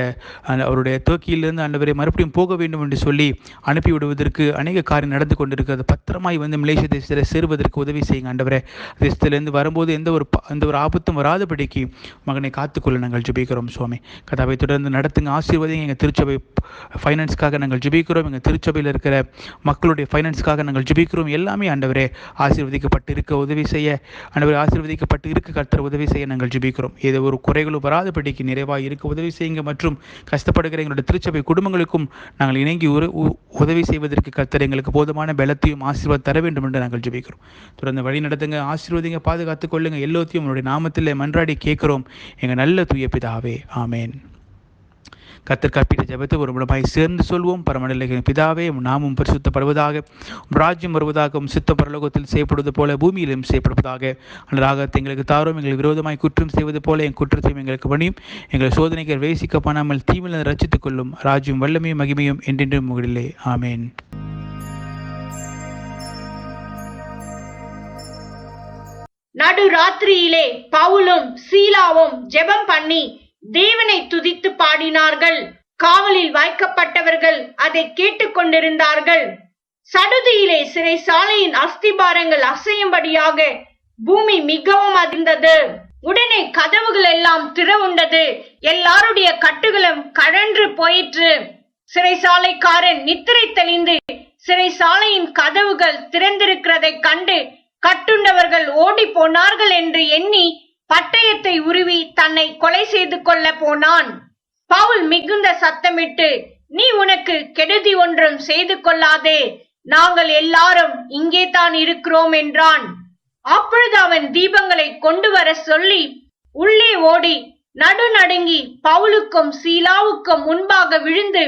அவருடைய துவக்கியிலிருந்து ஆண்டவரை மறுபடியும் போக வேண்டும் என்று சொல்லி அனுப்பிவிடுவதற்கு அநேக காரியம் நடந்து கொண்டிருக்கிறது. பத்திரமாய் வந்து மலேசிய தேசத்தில் சேருவதற்கு உதவி செய்யுங்க ஆண்டவரே. தேசத்திலிருந்து வரும்போது எந்த ஒரு ஆபத்தும் வராதபடிக்கு மகனை காத்துக்கொள்ள நாங்கள் ஜெபிக்கிறோம் சுவாமி. கதாவை தொடர்ந்து நடத்துங்க, ஆசீர்வதிங்க. எங்கள் திருச்சபை ஃபைனான்ஸ்க்காக நாங்கள் ஜெபிக்கிறோம். எங்கள் திருச்சபையில் இருக்கிற மக்களுடைய ஃபைனான்ஸ்க்காக நாங்கள் ஜெபிக்கிறோம். எல்லாமே ஆண்டவரே ஆசீர்வதிக்கப்பட்டு இருக்க உதவி செய்ய, ஆண்டவரே ஆசீர்வதிக்கப்பட்டு இருக்க கர்த்தர் உதவி செய்ய நாங்கள் ஜெபிக்கிறோம். ஏதோ ஒரு குறைகளும் வராதபடிக்கு நிறைவாக இருக்க உதவி செய்யுங்க. மற்றும் கஷ்டப்படுகிற எங்களுடைய திருச்சபை குடும்பங்களுக்கும் நாங்கள் இணங்கி உதவி செய்வதற்கு கர்த்தர் எங்களுக்கு போதுமான பலத்தையும் ஆசீர்வாதம் தர வேண்டும் என்று நாங்கள் ஜெபிக்கிறோம். தொடர்ந்து வழி நடத்துங்க, ஆசீர்வதிங்க, பாதுகாத்துக் கொள்ளுங்க. எல்லாத்தையும் உங்களுடைய நாமத்தில் மன்றாடி கேட்கிறோம் எங்கள் நல்ல தூய பிதாவே, ஆமேன். கர்த்தர் கற்பித்த ஜெபத்தை ஒரு முடமாய் சேர்ந்து சொல்வோம். பரமநிலையின் பிதாவே, நாமும் பரிசுத்தப்படுவதாக, ராஜ்யம் வருவதாக, சித்தம் பரலோகத்தில் செய்யப்படுவது போல பூமியிலும் செய்யப்படுவதாக. அந்த ராகத்தை எங்களுக்கு தாரும். எங்களுக்கு விரோதமாய் குற்றம் செய்வது போல என் குற்றத்தையும் எங்களுக்கு பணியும். எங்கள் சோதனைகள் வேசிக்க பண்ணாமல் தீவில் ரட்சித்துக் கொள்ளும். ராஜ்யம் வல்லமையும் மகிமையும் என்றென்றும் முகிலே, ஆமேன். நடுராத்திரியிலே பவுலும் சீலாவும் ஜெபம் பண்ணி தேவனை துதித்து பாடினார்கள். காவலில் வைக்கப்பட்டவர்கள் அதை கேட்டுக்கொண்டிருந்தார்கள். சடுதியிலே சிறைசாலையின் அஸ்திபாரங்கள் அசையும்படியாக பூமி மிகவும் அதிர்ந்தது. உடனே கதவுகள் எல்லாம் திறவுண்டது. எல்லாருடைய கட்டுகளும் கழன்று போயிற்று. சிறைசாலைக்காரன் நித்திரை தெளிந்து சிறைசாலையின் கதவுகள் திறந்திருக்கிறதை கண்டு கட்டுண்டவர்கள் ஓடி போனார்கள் என்று எண்ணி பட்டயத்தை உருவி தன்னை கொலை செய்து கொள்ள போனான். பவுல் மிகுந்த சத்தமிட்டு, நீ உனக்கு கெடுதி ஒன்றும் செய்து கொள்ளாதே, நாங்கள் எல்லாரும் இங்கே தான் இருக்கிறோம் என்றான். அப்பொழுது அவன் தீபங்களை கொண்டு வர சொல்லி உள்ளே ஓடி நடுநடுங்கி பவுலுக்கும் சீலாவுக்கும் முன்பாக விழுந்து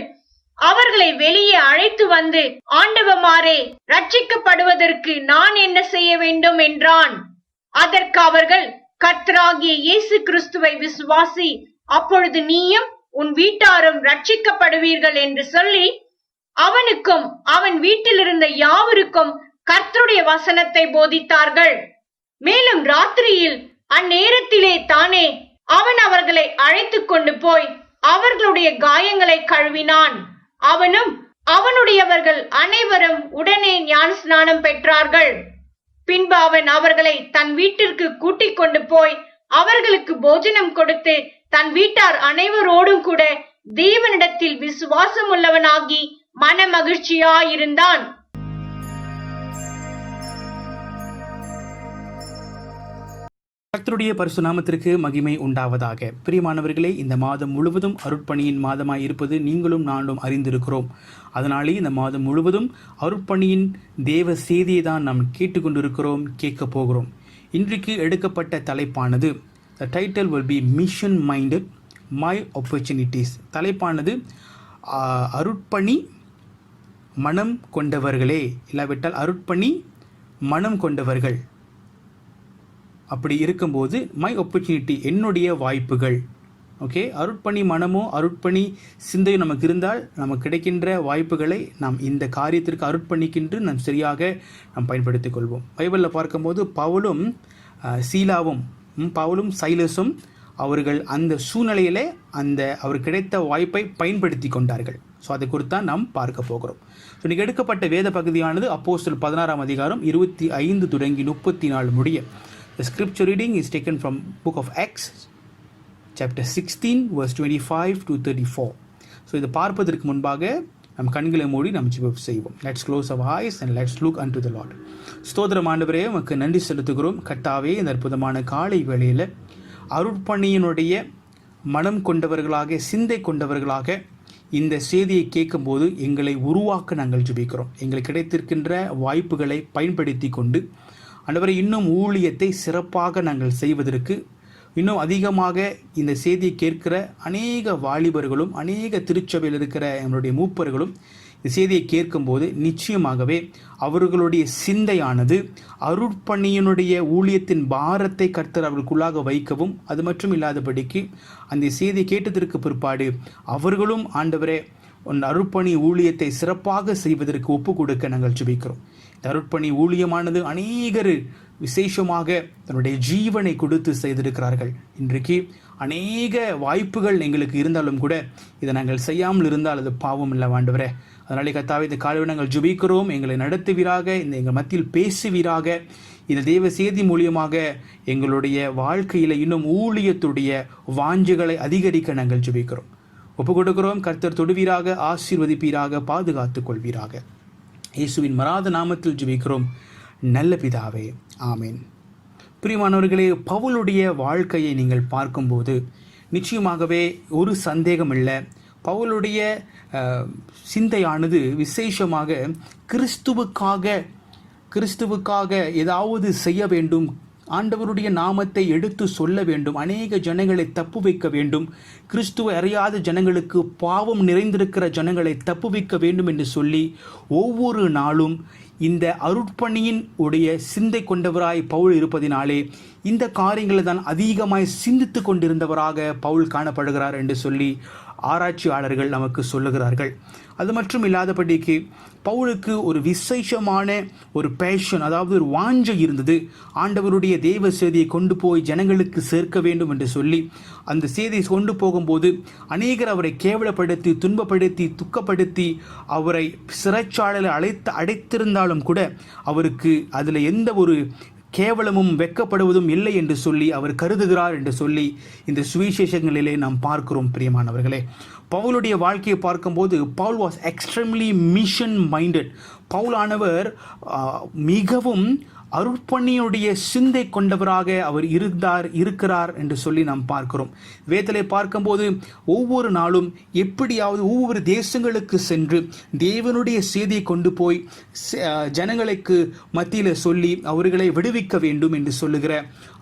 அவர்களை வெளியே அழைத்து வந்து, ஆண்டவமாரே, ரட்சிக்கப்படுவதற்கு நான் என்ன செய்ய வேண்டும் என்றான். அதற்கு அவர்கள், கர்த்தராகிய இயேசு கிறிஸ்துவை விசுவாசி, அப்பொழுது நீயும் உன் வீட்டாரும் ரட்சிக்கப்படுவீர்கள் என்று சொல்லி அவனுக்கும் அவன் வீட்டில் இருந்த யாவருக்கும் கர்த்தருடைய வசனத்தை போதித்தார்கள். மேலும் ராத்திரியில் அந்நேரத்திலே தானே அவன் அவர்களை அழைத்து கொண்டு போய் அவர்களுடைய காயங்களை கழுவினான். அவனும் அவனுடையவர்கள் அனைவரும் உடனே ஞானஸ்நானம் பெற்றார்கள். பின்பு அவன் அவர்களை தன் வீட்டிற்கு கூட்டிக் கொண்டு போய் அவர்களுக்கு போஜனம் கொடுத்து தன் வீட்டார் அனைவரோடும் கூட தேவனிடத்தில் விசுவாசம் உள்ளவனாகி மன மகிழ்ச்சியாயிருந்தான். கர்த்தருடைய பரிசு நாமத்திற்கு மகிமை உண்டாவதாக. பிரியமானவர்களே, இந்த மாதம் முழுவதும் அருட்பணியின் மாதமாய் இருப்பது நீங்களும் நானும் அறிந்திருக்கிறோம். அதனாலே இந்த மாதம் முழுவதும் அருட்பணியின் தேவ செய்தியை தான் நாம் கேட்டுக்கொண்டிருக்கிறோம், கேட்க போகிறோம். இன்றைக்கு எடுக்கப்பட்ட தலைப்பானது, the title will be mission minded my opportunities. தலைப்பானது அருட்பணி மனம் கொண்டவர்களே, இல்லாவிட்டால் அருட்பணி மனம் கொண்டவர்கள். அப்படி இருக்கும்போது மை ஆப்பர்ச்சுனிட்டி, என்னுடைய வாய்ப்புகள். ஓகே, அருட்பணி மனமோ அருட்பணி சிந்தையும் நமக்கு இருந்தால் நமக்கு கிடைக்கின்ற வாய்ப்புகளை நாம் இந்த காரியத்திற்கு அருட்பணிக்கின்று நாம் சரியாக நாம் பயன்படுத்திக் கொள்வோம். பைபிளில் பார்க்கும்போது பவுலும் சைலஸும் அவர்கள் அந்த சூழ்நிலையிலே அவர் கிடைத்த வாய்ப்பை பயன்படுத்தி கொண்டார்கள். ஸோ அதை குறித்து தான் நாம் பார்க்க போகிறோம். ஸோ இன்றைக்கி எடுக்கப்பட்ட வேத பகுதியானது அப்போஸ்தலர் 16 அதிகாரம் 25 தொடங்கி 34 முடிய. The scripture reading is taken from book of Acts, chapter 16, verse 25 to 34. So, இதை பார்ப்பதற்கு முன்பாக நம் கண்களை மூடி நாம் ஜெபம் செய்வோம். Let's close our eyes and let's look unto the Lord. ஸ்தோத்திரம் ஆண்டவரே, உமக்கு நன்றி செலுத்துகிறோம். கர்த்தாவே, இந்த அற்புதமான காலை வேளையில் அருட்பணியினுடைய மனம் கொண்டவர்களாக, சிந்தை கொண்டவர்களாக இந்த செய்தியை கேட்கும்போது எங்களை உருவாக்க நாங்கள் ஜெபிக்கிறோம். எங்களுக்கு கிடைத்திருக்கின்ற வாய்ப்புகளை பயன்படுத்தி கொண்டு ஆண்டவரே, இன்னும் ஊழியத்தை சிறப்பாக நாங்கள் செய்வதற்கு, இன்னும் அதிகமாக இந்த செய்தியை கேட்கிற அநேக வாலிபர்களும் அநேக திருச்சபையில் இருக்கிற எங்களுடைய மூப்பர்களும் இந்த செய்தியை கேட்கும்போது நிச்சயமாகவே அவர்களுடைய சிந்தையானது அருட்பணியினுடைய ஊழியத்தின் பாரத்தை கர்த்தர் அவர்களுக்குள்ளாக வைக்கவும், அது மட்டும் இல்லாதபடிக்கு அந்த செய்தியை கேட்டதற்கு பிற்பாடு அவர்களும் ஆண்டவரே அருட்பணி ஊழியத்தை சிறப்பாக செய்வதற்கு ஒப்பு கொடுக்க நாங்கள் ஜெபிக்கிறோம். இந்த அருட்பணி ஊழியமானது அநேகர் விசேஷமாக தன்னுடைய ஜீவனை கொடுத்து செய்திருக்கிறார்கள். இன்றைக்கு அநேக வாய்ப்புகள் எங்களுக்கு இருந்தாலும் கூட இதை நாங்கள் செய்யாமல் இருந்தால் அது பாவம் இல்லை ஆண்டவரே. அதனாலே கர்த்தாவே, இந்த காலை நாங்கள் ஜெபிக்கிறோம். எங்களை நடத்துவீராக, இந்த எங்கள் மத்தியில் பேசுவீராக. இந்த தேவ செய்தி மூலியமாக எங்களுடைய வாழ்க்கையில் இன்னும் ஊழியத்துடைய வாஞ்சைகளை அதிகரிக்க நாங்கள் ஜெபிக்கிறோம். ஒப்பு கொடுக்கிறோம். கர்த்தர் தொடுவீராக, ஆசீர்வதிப்பீராக, பாதுகாத்துக் கொள்வீராக. இயேசுவின் மராத நாமத்தில் ஜெபிக்கிறோம் நல்ல பிதாவே, ஆமேன். பிரியமானவர்களே, பவுலுடைய வாழ்க்கையை நீங்கள் பார்க்கும்போது நிச்சயமாகவே ஒரு சந்தேகம் இல்லை, பவுலுடைய சிந்தையானது விசேஷமாக கிறிஸ்துவுக்காக ஏதாவது செய்ய வேண்டும், ஆண்டவருடைய நாமத்தை எடுத்து சொல்ல வேண்டும், அநேக ஜனங்களை தப்பு வைக்க வேண்டும், கிறிஸ்துவை அறியாத ஜனங்களுக்கு, பாவம் நிறைந்திருக்கிற ஜனங்களை தப்பு வைக்க வேண்டும் என்று சொல்லி ஒவ்வொரு நாளும் இந்த அருட்பணியின் உடைய சிந்தை கொண்டவராய் பவுல் இருப்பதினாலே இந்த காரியங்களை தான் அதிகமாய் சிந்தித்து கொண்டிருந்தவராக பவுல் காணப்படுகிறார் என்று சொல்லி ஆராய்ச்சியாளர்கள் நமக்கு சொல்லுகிறார்கள். அது மட்டும் இல்லாதபடிக்கு பவுலுக்கு ஒரு விசேஷமான ஒரு பேஷன், அதாவது ஒரு வாஞ்சை இருந்தது. ஆண்டவருடைய தேவ செய்தியை கொண்டு போய் ஜனங்களுக்கு சேர்க்க வேண்டும் என்று சொல்லி அந்த செய்தியை கொண்டு போகும்போது அநேகர் அவரை கேவலப்படுத்தி, துன்பப்படுத்தி, துக்கப்படுத்தி அவரை சிறைச்சாலையில் அடைத்திருந்தாலும் கூட அவருக்கு அதில் எந்த ஒரு கேவலமும் வெட்கப்படுவதும் இல்லை என்று சொல்லி அவர் கருதுகிறார் என்று சொல்லி இந்த சுவிசேஷங்களிலே நாம் பார்க்கிறோம். பிரியமானவர்களே, பவுலுடைய வாழ்க்கையை பார்க்கும்போது Paul was extremely mission minded. பவுலானவர் மிகவும் அருட்பணியுடைய சிந்தை கொண்டவராக அவர் இருக்கிறார் என்று சொல்லி நாம் பார்க்கிறோம். வேதத்திலே பார்க்கும்போது ஒவ்வொரு நாளும் எப்படியாவது ஒவ்வொரு தேசங்களுக்கு சென்று தேவனுடைய செய்தியை கொண்டு போய் ஜனங்களுக்கு மத்தியில் சொல்லி அவர்களை விடுவிக்க வேண்டும் என்று சொல்லுகிற,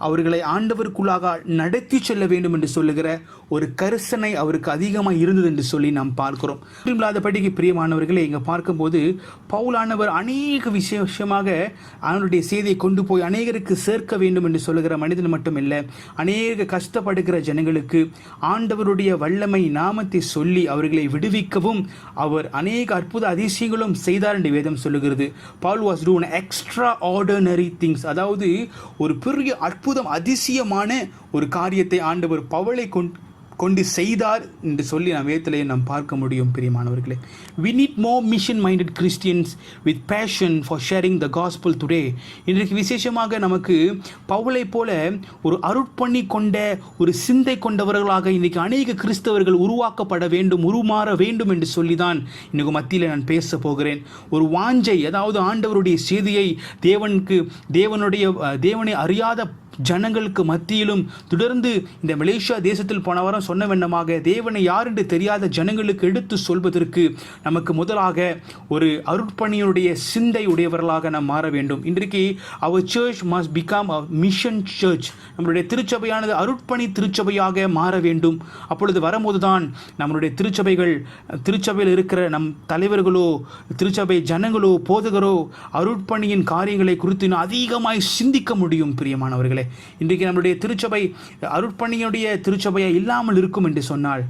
அவர்களை ஆண்டவருக்குள்ளாக நடத்தி செல்ல வேண்டும் என்று சொல்லுகிற ஒரு கரிசனை அவருக்கு அதிகமாக இருந்தது என்று சொல்லி நாம் பார்க்கிறோம். இல்லாதபடிக்கு பிரியமானவர்களை இங்கே பார்க்கும்போது பவுலானவர் அநேக விசேஷமாக அவனுடைய செய்தியை கொண்டு போய் அநேகருக்கு சேர்க்க வேண்டும் என்று சொல்லுகிற மனிதன் மட்டுமில்லை, அநேக கஷ்டப்படுகிற ஜனங்களுக்கு ஆண்டவருடைய வல்லமை நாமத்தை சொல்லி அவர்களை விடுவிக்கவும் அவர் அநேக அற்புத அதிசயங்களும் செய்தார் என்று வேதம் சொல்லுகிறது. Paul was doing extraordinary things, அதாவது ஒரு பெரிய அற்புதம் அதிசயமான ஒரு காரியத்தை ஆண்டவர் பவுலை கொண்டு செய்தார் என்று சொல்லி நாம் வேதத்திலே நாம் பார்க்க முடியும். பிரியமானவர்களே, we need more mission minded Christians with passion for sharing the gospel today. இன்றைக்கு விசேஷமாக நமக்கு பவுலை போல ஒரு அருட்பணி கொண்ட ஒரு சிந்தை கொண்டவர்களாக இன்றைக்கு அநேக கிறிஸ்தவர்கள் உருவாக்கப்பட வேண்டும், உருமாற வேண்டும் என்று சொல்லிதான் இன்னைக்கு மத்தியில் நான் பேச போகிறேன். ஒரு வாஞ்சை, அதாவது ஆண்டவருடைய செய்தியை தேவனை அறியாத ஜனங்களுக்கு மத்தியிலும் தொடர்ந்து இந்த மலேசியா தேசத்தில் போன வாரம் சொன்ன வண்ணமாக தேவனை யார் என்று தெரியாத ஜனங்களுக்கு எடுத்து சொல்வதற்கு நமக்கு முதலாக ஒரு அருட்பணியுடைய சிந்தை உடையவர்களாக நாம் மாற வேண்டும். இன்றைக்கு our church must become a mission church. நம்மளுடைய திருச்சபையானது அருட்பணி திருச்சபையாக மாற வேண்டும். அப்பொழுது வரும்போதுதான் நம்மளுடைய திருச்சபையில் இருக்கிற நம் தலைவர்களோ, திருச்சபை ஜனங்களோ, போதகரோ அருட்பணியின் காரியங்களை குறித்து அதிகமாய் சிந்திக்க முடியும். பிரியமானவர்களே, இன்றைக்கு நம்முடைய திருச்சபை அருட்பணியுடைய திருச்சபையை இல்லாமல் இருக்கும் என்று சொன்னால்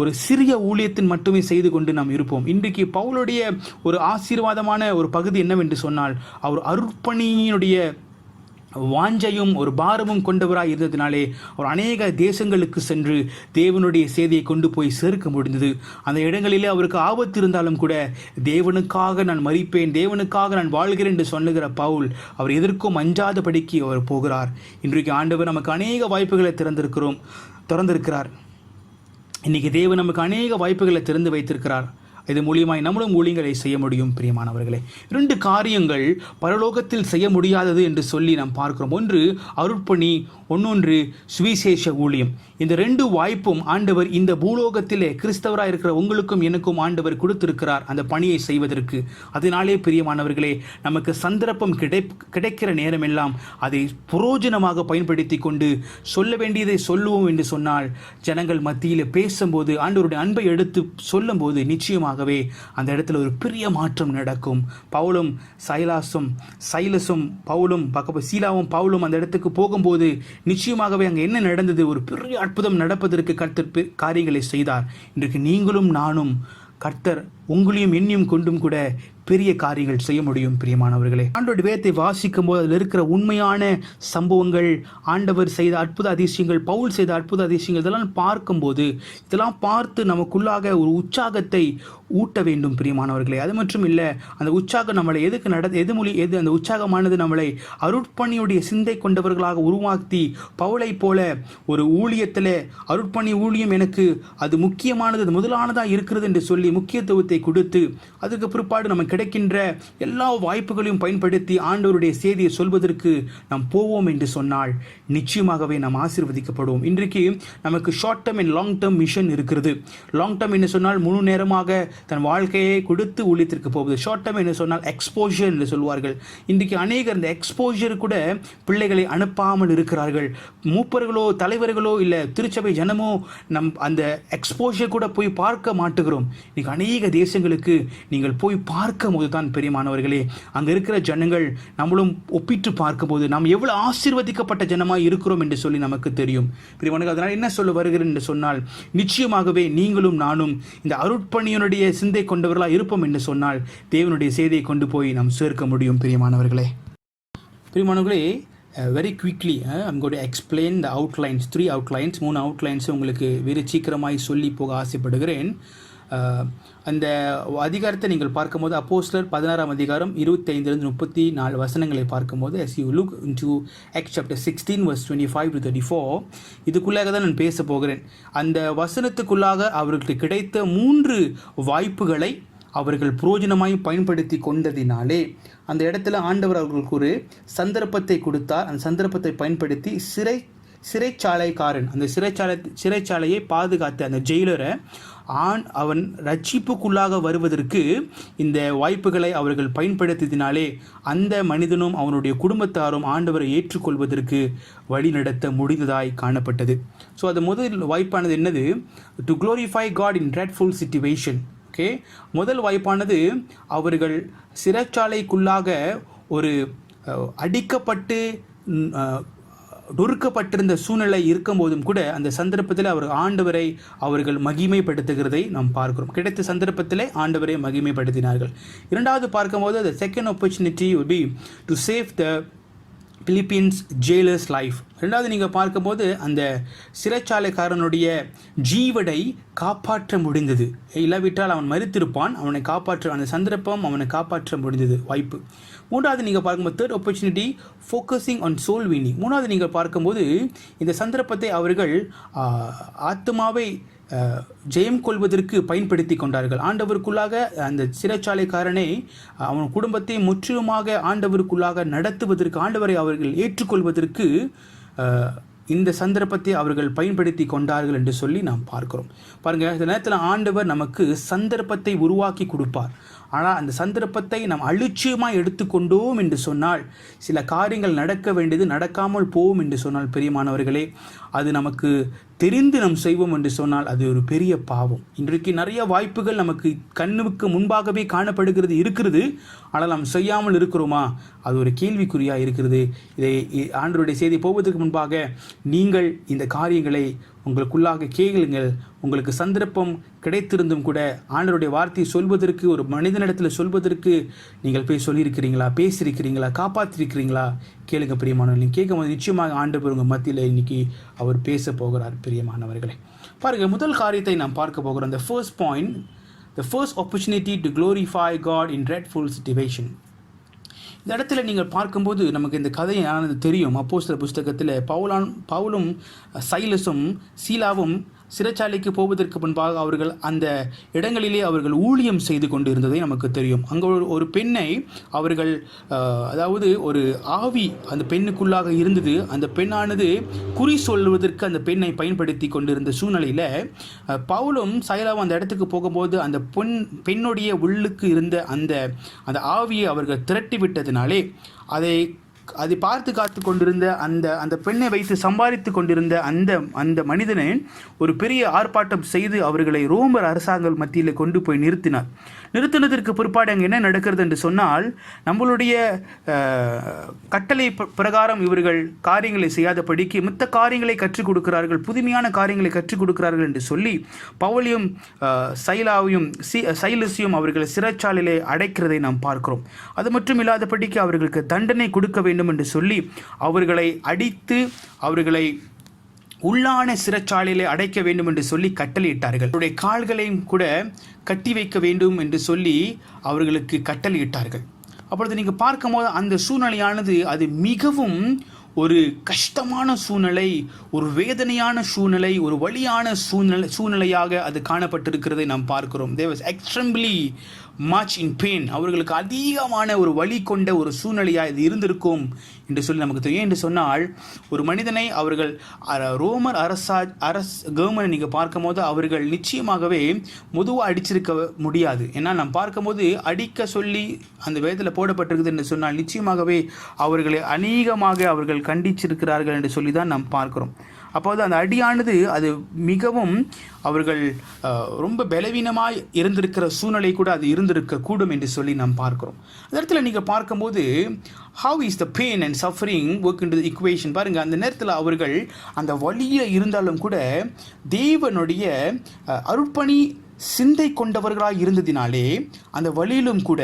ஒரு சிறிய ஊழியத்தின் மட்டுமே செய்து கொண்டு நாம் இருப்போம். இன்றைக்கு பவுலுடைய ஒரு ஆசீர்வாதமான ஒரு பகுதி என்னவென்று சொன்னால் அவர் அருட்பணியினுடைய வாஞ்சையும் ஒரு பாரமும் கொண்டவராய் இருந்ததினாலே அவர் அநேக தேசங்களுக்கு சென்று தேவனுடைய செய்தியை கொண்டு போய் சேர்க்க முடிந்தது. அந்த இடங்களிலே அவருக்கு ஆபத்து இருந்தாலும் கூட தேவனுக்காக நான் மரிப்பேன், தேவனுக்காக நான் வாழ்கிறேன் என்று சொல்லுகிற பவுல் அவர் எதற்கும் அஞ்சாதபடிக்கு அவர் போகிறார். இன்றைக்கு ஆண்டவர் நமக்கு அநேக வாய்ப்புகளை திறந்திருக்கிறார். இன்னைக்கு தேவன் நமக்கு அநேக வாய்ப்புகளை திறந்து வைத்திருக்கிறார். இது மூலியமாய் நம்மளும் ஊழியங்களை செய்ய முடியும். பிரியமானவர்களே, 2 காரியங்கள் பரலோகத்தில் செய்ய முடியாதது என்று சொல்லி நாம் பார்க்கிறோம். ஒன்று அருட்பணி, ஒன்னொன்று சுவிசேஷ ஊழியம். இந்த 2 வாய்ப்பும் ஆண்டவர் இந்த பூலோகத்திலே கிறிஸ்தவராக இருக்கிற உங்களுக்கும் எனக்கும் ஆண்டவர் கொடுத்திருக்கிறார் அந்த பணியை செய்வதற்கு. அதனாலே பிரியமானவர்களே, நமக்கு சந்தர்ப்பம் கிடைக்கிற நேரமெல்லாம் அதை புரோஜனமாக பயன்படுத்தி கொண்டு சொல்ல வேண்டியதை சொல்லுவோம் என்று சொன்னால் ஜனங்கள் மத்தியில் பேசும்போது ஆண்டவருடைய அன்பை எடுத்து சொல்லும்போது நிச்சயமாகவே அந்த இடத்துல ஒரு பெரிய மாற்றம் நடக்கும். சைலஸும் பவுலும் சீலாவும் பவுலும் அந்த இடத்துக்கு போகும்போது நிச்சயமாகவே அங்கே என்ன நடந்தது, ஒரு பெரிய அற்புதம் நடப்பதற்கு கர்த்தர் காரியங்களை செய்தார். இன்றைக்கு நீங்களும் நானும் கர்த்தர் உங்களையும் என்னையும் கொண்டும் கூட பெரிய காரியங்கள் செய்ய முடியும். பிரியமானவர்களே, ஆண்டவருடைய வேதத்தை வாசிக்கும் போது அதில் இருக்கிற உண்மையான சம்பவங்கள், ஆண்டவர் செய்த அற்புத அதிசயங்கள், பவுல் செய்த அற்புத அதிசயங்கள், இதெல்லாம் பார்க்கும்போது இதெல்லாம் பார்த்து நமக்குள்ளாக ஒரு உற்சாகத்தை ஊட்ட வேண்டும். பிரியமானவர்களே, அது மட்டும் இல்லை, அந்த உற்சாகம் நம்மளை எது அந்த உற்சாகமானது நம்மளை அருட்பணியுடைய சிந்தை கொண்டவர்களாக உருவாக்கி பவுலை போல ஒரு ஊழியத்தில் அருட்பணி ஊழியம் எனக்கு அது முக்கியமானது, அது முதலானதாக இருக்கிறது என்று சொல்லி முக்கியத்துவத்தை கொடுத்து அதுக்கு பிற்பாடு நமக்கு கிடைக்கின்ற எல்லா வாய்ப்புகளையும் பயன்படுத்தி ஆண்டவருடைய செய்தியை சொல்வதற்கு நாம் போவோம் என்று சொன்னால் நிச்சயமாகவே நாம் ஆசீர்வதிக்கப்படுவோம். இன்றைக்கு நமக்கு short term and long term mission இருக்கிறது. லாங் டேர்ம் என்று சொன்னால் முழு நேரமாக தன் வாழ்க்கையை கொடுத்து ஊழியத்திற்கு போவது. ஷார்ட் டேர்ம் என்று சொன்னால் எக்ஸ்போஷர் என்று சொல்வார்கள். இன்றைக்கு அநேகர் இந்த எக்ஸ்போஷர் கூட பிள்ளைகளை அனுப்பாமல் இருக்கிறார்கள். மூப்பர்களோ தலைவர்களோ இல்லை திருச்சபை ஜனமோ அந்த எக்ஸ்போஷர் கூட போய் பார்க்க மாட்டுகிறோம். இன்னைக்கு அநேக தேசங்களுக்கு நீங்கள் போய் பார்க்கும் போது தான் பெரியமானவர்களே, அங்கே இருக்கிற ஜனங்கள் நம்மளும் ஒப்பிட்டு பார்க்கும்போது நாம் எவ்வளவு ஆசீர்வதிக்கப்பட்ட ஜனமாக இருக்கிறோம் என்று சொல்லி நமக்கு தெரியும். பிரியமானவர்களே, அதனால் என்ன சொல்ல வருகிறேன் என்று சொன்னால் நிச்சயமாகவே நீங்களும் நானும் இந்த அருட்பணியினுடைய சிந்தை கொண்டவர்களாக இருப்போம் என்று சொன்னால் தேவனுடைய செய்தியை கொண்டு போய் நாம் சேர்க்க முடியும். பிரியமானவர்களே, very quickly I'm going to explain the outlines, 3 outlines, 3 outlines உங்களுக்கு வெறு சீக்கிரமாய் சொல்லி போக ஆசைப்படுகிறேன். அந்த அதிகாரத்தை நீங்கள் பார்க்கும்போது அப்போஸ்தலர் 16ஆம் அதிகாரம் 25-34 வசனங்களை பார்க்கும்போது as you look into Acts chapter 16 verse 25-34 இதுக்குள்ளாக தான் நான் பேச போகிறேன். அந்த வசனத்துக்குள்ளாக அவர்களுக்கு கிடைத்த 3 வாய்ப்புகளை அவர்கள் புரோஜனமாய் பயன்படுத்தி கொண்டதினாலே அந்த இடத்துல ஆண்டவர் அவர்களுக்கு ஒரு சந்தர்ப்பத்தை கொடுத்தார். அந்த சந்தர்ப்பத்தை பயன்படுத்தி சிறைச்சாலைக்காரன், அந்த சிறைச்சாலையை பாதுகாத்த அந்த ஜெயிலரை அவன் ரட்சிப்புக்குள்ளாக வருவதற்கு இந்த வாய்ப்புகளை அவர்கள் பயன்படுத்தினாலே அந்த மனிதனும் அவனுடைய குடும்பத்தாரும் ஆண்டவரை ஏற்றுக்கொள்வதற்கு வழி நடத்த முடிந்ததாய் காணப்பட்டது. ஸோ அது முதல் வாய்ப்பானது என்னது? To glorify God in dreadful situation. Okay, முதல் வாய்ப்பானது அவர்கள் சிறைச்சாலைக்குள்ளாக ஒரு அடிக்கப்பட்டு நொறுக்கப்பட்டிருந்த சூழ்நிலை இருக்கும்போதும் கூட அந்த சந்தர்ப்பத்தில் ஆண்டவரை அவர்கள் மகிமைப்படுத்துகிறதை நாம் பார்க்கிறோம். கிடைத்த சந்தர்ப்பத்திலே ஆண்டவரை மகிமைப்படுத்தினார்கள். இரண்டாவது பார்க்கும்போது the second opportunity would be to save the Philippians jailers life. ரெண்டாவது நீங்கள் பார்க்கும்போது அந்த சிறைச்சாலைக்காரனுடைய ஜீவனை காப்பாற்ற முடிந்தது. இல்லாவிட்டால் அவன் மரித்திருப்பான். அவனை காப்பாற்ற அந்த சந்தர்ப்பம் அவனை காப்பாற்ற முடிந்தது வாய்ப்பு. மூன்றாவது நீங்கள் பார்க்கும்போது third opportunity focusing on soul winning. மூணாவது நீங்கள் பார்க்கும்போது இந்த சந்தர்ப்பத்தை அவர்கள் ஆத்மாவை ஜெயம் கொள்வதற்கு பயன்படுத்தி கொண்டார்கள். ஆண்டவருக்குள்ளாக அந்த சிறைச்சாலைக்காரனை அவன் குடும்பத்தை முற்றிலுமாக ஆண்டவருக்குள்ளாக நடத்துவதற்கு, ஆண்டவரை அவர்கள் ஏற்றுக்கொள்வதற்கு இந்த சந்தர்ப்பத்தை அவர்கள் பயன்படுத்தி கொண்டார்கள் என்று சொல்லி நாம் பார்க்கிறோம். பாருங்கள், இந்த நேரத்தில் ஆண்டவர் நமக்கு சந்தர்ப்பத்தை உருவாக்கி கொடுப்பார். ஆனால் அந்த சந்தர்ப்பத்தை நாம் அலட்சியமாக எடுத்துக்கொண்டோம் என்று சொன்னால், சில காரியங்கள் நடக்க வேண்டியது நடக்காமல் போகும் என்று சொன்னால் பிரியமானவர்களே, அது நமக்கு தெரிந்து நாம் செய்வோம் என்று சொன்னால் அது ஒரு பெரிய பாவம். இன்றைக்கு நிறைய வாய்ப்புகள் நமக்கு கண்ணுக்கு முன்பாகவே காணப்படுகிறது இருக்கிறது. ஆனால் நாம் செய்யாமல் இருக்கிறோமா? அது ஒரு கேள்விக்குறியாக இருக்கிறது. இதை ஆண்டவருடைய செய்தி போவதற்கு முன்பாக நீங்கள் இந்த காரியங்களை உங்களுக்குள்ளாக கேளுங்கள். உங்களுக்கு சந்தர்ப்பம் கிடைத்திருந்தும் கூட ஆண்டவருடைய வார்த்தையை சொல்வதற்கு, ஒரு மனிதனிடத்தில் சொல்வதற்கு நீங்கள் போய் சொல்லியிருக்கிறீங்களா? பேசியிருக்கிறீங்களா? காப்பாற்றிருக்கிறீங்களா? கேளுங்க பிரியமானவர்கள். நீங்கள் கேட்கும்போது நிச்சயமாக ஆண்டவர் உங்கள் மத்தியில் இன்னைக்கு அவர் பேச போகிறார். பிரியமானவர்களே, பாருங்கள், முதல் காரியத்தை நாம் பார்க்க போகிறோம். the first point, the first opportunity to glorify God in dreadful situation. இந்த இடத்துல நீங்கள் பார்க்கும்போது நமக்கு இந்த கதையை ஆனது தெரியும். அப்போஸ்தலர் புஸ்தகத்தில் பவுலும் சைலஸும் சீலாவும் சிறைச்சாலைக்கு போவதற்கு முன்பாக அவர்கள் அந்த இடங்களிலே அவர்கள் ஊழியம் செய்து கொண்டு இருந்ததை நமக்கு தெரியும். அங்கே ஒரு பெண்ணை அவர்கள், அதாவது ஒரு ஆவி அந்த பெண்ணுக்குள்ளாக இருந்தது. அந்த பெண்ணானது குறி சொல்வதற்கு அந்த பெண்ணை பயன்படுத்தி கொண்டிருந்த சூழ்நிலையில் பவுலும் சைலாவும் அந்த இடத்துக்கு போகும்போது அந்த பெண்ணுடைய உள்ளுக்கு இருந்த அந்த ஆவியை அவர்கள் திரட்டி விட்டதினாலே அதை அதை பார்த்து காத்து கொண்டிருந்த அந்த பெண்ணை வைத்து சம்பாதித்து கொண்டிருந்த அந்த மனிதனை ஒரு பெரிய ஆர்ப்பாட்டம் செய்து அவர்களை ரோமர் அரசாங்க மத்தியில் கொண்டு போய் நிறுத்தினதற்கு பிற்பாடு அங்கே என்ன நடக்கிறது என்று சொன்னால், நம்மளுடைய கட்டளை பிரகாரம் இவர்கள் காரியங்களை செய்யாதபடிக்கு மித்த காரியங்களை கற்றுக் கொடுக்கிறார்கள், புதுமையான காரியங்களை கற்றுக் கொடுக்கிறார்கள் என்று சொல்லி பவுலையும் சைலஸையும் அவர்களை சிறைச்சாலையிலே அடைக்கிறதை நாம் பார்க்கிறோம். அது மட்டும் இல்லாதபடிக்கு அவர்களுக்கு தண்டனை கொடுக்க வேண்டும் என்று சொல்லி அவர்களை அடித்து அவர்களை உள்ளான சிறைச்சாலையிலே அடைக்க வேண்டும் என்று சொல்லி கட்டளையிட்டார்கள். அவருடைய கால்களையும் கூட கட்டி வைக்க வேண்டும் என்று சொல்லி அவர்களுக்கு கட்டளையிட்டார்கள். அப்பொழுது நீங்கள் பார்க்கும்போது அந்த சூழ்நிலையானது அது மிகவும் ஒரு கஷ்டமான சூழ்நிலை, ஒரு வேதனையான சூழ்நிலை, ஒரு வலியான சூழ்நிலையாக அது காணப்பட்டிருக்கிறதை நாம் பார்க்கிறோம். They was extremely much in pain. அவர்களுக்கு அதிகமான ஒரு வலி கொண்ட ஒரு சூழ்நிலையாக இது இருந்திருக்கும் என்று சொல்லி நமக்கு தெரியும். என்று சொன்னால், ஒரு மனிதனை அவர்கள் ரோமர் கவர்மெண்ட் நீங்கள் பார்க்கும்போது அவர்கள் நிச்சயமாகவே பொதுவாக அடிச்சிருக்க முடியாது. ஏன்னா நாம் பார்க்கும்போது அடிக்க சொல்லி அந்த வேதத்தில் போடப்பட்டிருக்குது என்று சொன்னால் நிச்சயமாகவே அவர்களை அநேகமாக அவர்கள் கண்டிச்சிருக்கிறார்கள் என்று சொல்லி தான் நாம் பார்க்கிறோம். அப்போது அந்த அடியானது அது மிகவும் அவர்கள் ரொம்ப பலவீனமாக இருந்திருக்கிற சூழ்நிலை கூட அது இருந்திருக்கக்கூடும் என்று சொல்லி நாம் பார்க்கிறோம். அந்த இடத்துல நீங்கள் பார்க்கும்போது how is the pain and suffering work into the equation? பாருங்கள், அந்த நேரத்தில் அவர்கள் அந்த வலியில் இருந்தாலும் கூட தேவனுடைய அருட்பணி சிந்தை கொண்டவர்களாக இருந்ததினாலே அந்த வழியிலும் கூட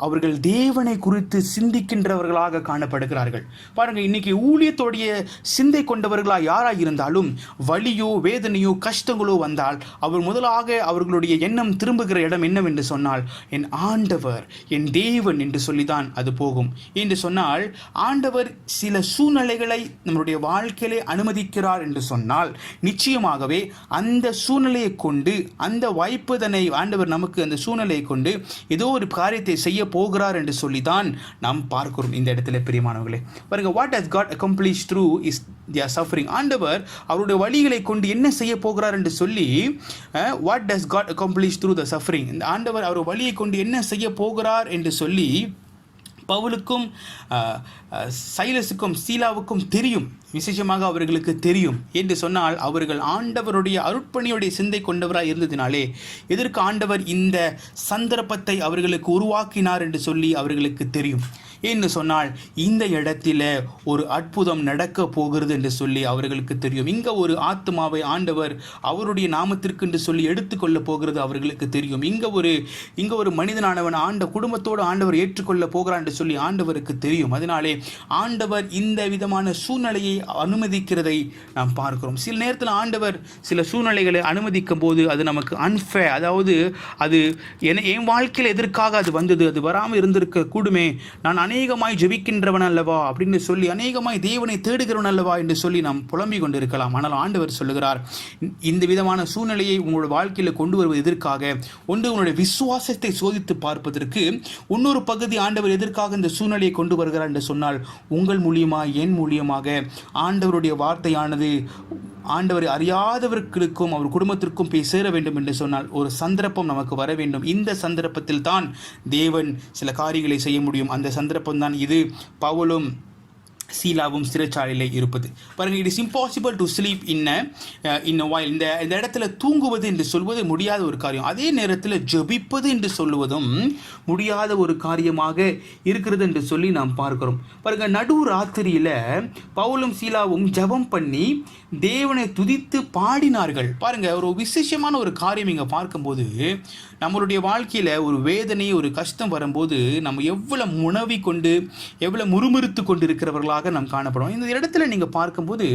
அவர்கள் தேவனை குறித்து சிந்திக்கின்றவர்களாக காணப்படுகிறார்கள். பாருங்கள், இன்னைக்கு ஊழியத்தோடைய சிந்தை கொண்டவர்களாக யாராக இருந்தாலும் வலியோ வேதனையோ கஷ்டங்களோ வந்தால் அவர் முதலாக அவர்களுடைய எண்ணம் திரும்புகிற இடம் என்னவென்று சொன்னால், என் ஆண்டவர் என் தேவன் என்று சொல்லிதான் அது போகும். என்று சொன்னால், ஆண்டவர் சில சூழ்நிலைகளை நம்முடைய வாழ்க்கையிலே அனுமதிக்கிறார் என்று சொன்னால் நிச்சயமாகவே அந்த சூழ்நிலையை கொண்டு, அந்த வாய்ப்புதனை ஆண்டவர் நமக்கு அந்த சூழ்நிலையை கொண்டு ஏதோ ஒரு காரியத்தை செய்ய போகிறார் என்று சொல்லிதான் நாம் பார்க்கிறோம். இந்த இடத்துல பிரியமானவர்களே பாருங்க, what has God accomplished through is their suffering. ஆண்டவர் அவருடைய வழிகளை கொண்டு என்ன செய்ய போகிறார் என்று சொல்லி, what does God accomplish through the suffering, இந்த ஆண்டவர் அவர் வழியை கொண்டு என்ன செய்ய போகிறார் என்று சொல்லி பவுலுக்கும் சைலஸுக்கும் சீலாவுக்கும் தெரியும், விசேஷமாக அவர்களுக்கு தெரியும். என்று சொன்னால் அவர்கள் ஆண்டவருடைய அருட்பணியுடைய சிந்தை கொண்டவராக இருந்ததினாலே எதற்கு ஆண்டவர் இந்த சந்தர்ப்பத்தை அவர்களுக்கு உருவாக்கினார் என்று சொல்லி அவர்களுக்கு தெரியும். என்று சொன்னால் இந்த இடத்துல ஒரு அற்புதம் நடக்க போகிறது என்று சொல்லி அவர்களுக்கு தெரியும். இங்கே ஒரு ஆத்மாவை ஆண்டவர் அவருடைய நாமத்திற்கு என்று சொல்லி எடுத்துக்கொள்ள போகிறது அவர்களுக்கு தெரியும். இங்கே ஒரு மனிதனானவன் குடும்பத்தோடு ஆண்டவர் ஏற்றுக்கொள்ள போகிறான் என்று சொல்லி ஆண்டவருக்கு தெரியும். அதனாலே ஆண்டவர் இந்த விதமான சூழ்நிலையை அனுமதிக்கிறதை நாம் பார்க்கிறோம். சில நேரத்தில் ஆண்டவர் சில சூழ்நிலைகளை அனுமதிக்கும் போது அது நமக்கு அன்ஃபேர், அதாவது அது என் வாழ்க்கையில் எதற்காக அது வந்தது, அது வராமல் இருந்திருக்க கூடுமே, நான் அநேகமாய் ஜெபிக்கின்றவன் அல்லவா அப்படின்னு சொல்லி, அநேகமாய் தேவனை தேடுகிறவன் அல்லவா என்று சொல்லி நாம் புலம்பிக் கொண்டிருக்கலாம். ஆனால் ஆண்டவர் சொல்லுகிறார், இந்த விதமான சூழ்நிலையை உங்களுடைய வாழ்க்கையில் கொண்டு வருவது எதற்காக? ஒன்று உங்களுடைய விசுவாசத்தை சோதித்து பார்ப்பதற்கு. இன்னொரு பகுதி ஆண்டவர் எதற்காக இந்த சூழ்நிலையை கொண்டு வருகிறார் என்று சொன்னால், உங்கள் மூலியமாக என் மூலியமாக ஆண்டவருடைய வார்த்தையானது ஆண்டவரை அறியாதவர்களுக்கும் அவர் குடும்பத்திற்கும் போய் சேர வேண்டும் என்று சொன்னால் ஒரு சந்தர்ப்பம் நமக்கு வர வேண்டும். இந்த சந்தர்ப்பத்தில் தான் தேவன் சில காரியங்களை செய்ய முடியும். அந்த சந்தர்ப்பம் தான் இது. பவுலும் சீலாவும் சிறைச்சாலையிலே இருப்பது. பாருங்கள், it is impossible to sleep in while. இந்த இடத்துல தூங்குவது என்று சொல்வது முடியாத ஒரு காரியம். அதே நேரத்தில் ஜெபிப்பது என்று சொல்லுவதும் முடியாத ஒரு காரியமாக இருக்கிறது என்று சொல்லி நாம் பார்க்கிறோம். பாருங்கள், நடு ராத்திரியில் பவுலும் சீலாவும் ஜெபம் பண்ணி தேவனை துதித்து பாடினார்கள். பாருங்கள், ஒரு விசேஷமான ஒரு காரியம் இங்கே பார்க்கும்போது, நம்மளுடைய வாழ்க்கையில் ஒரு வேதனை ஒரு கஷ்டம் வரும்போது நம்ம எவ்வளவு முனவி கொண்டு எவ்வளவு முறுமுறுத்து கொண்டு இருக்கிறவர்களாக நாம் காணப்படுவோம். இந்த இடத்துல நீங்கள் பார்க்கும்போது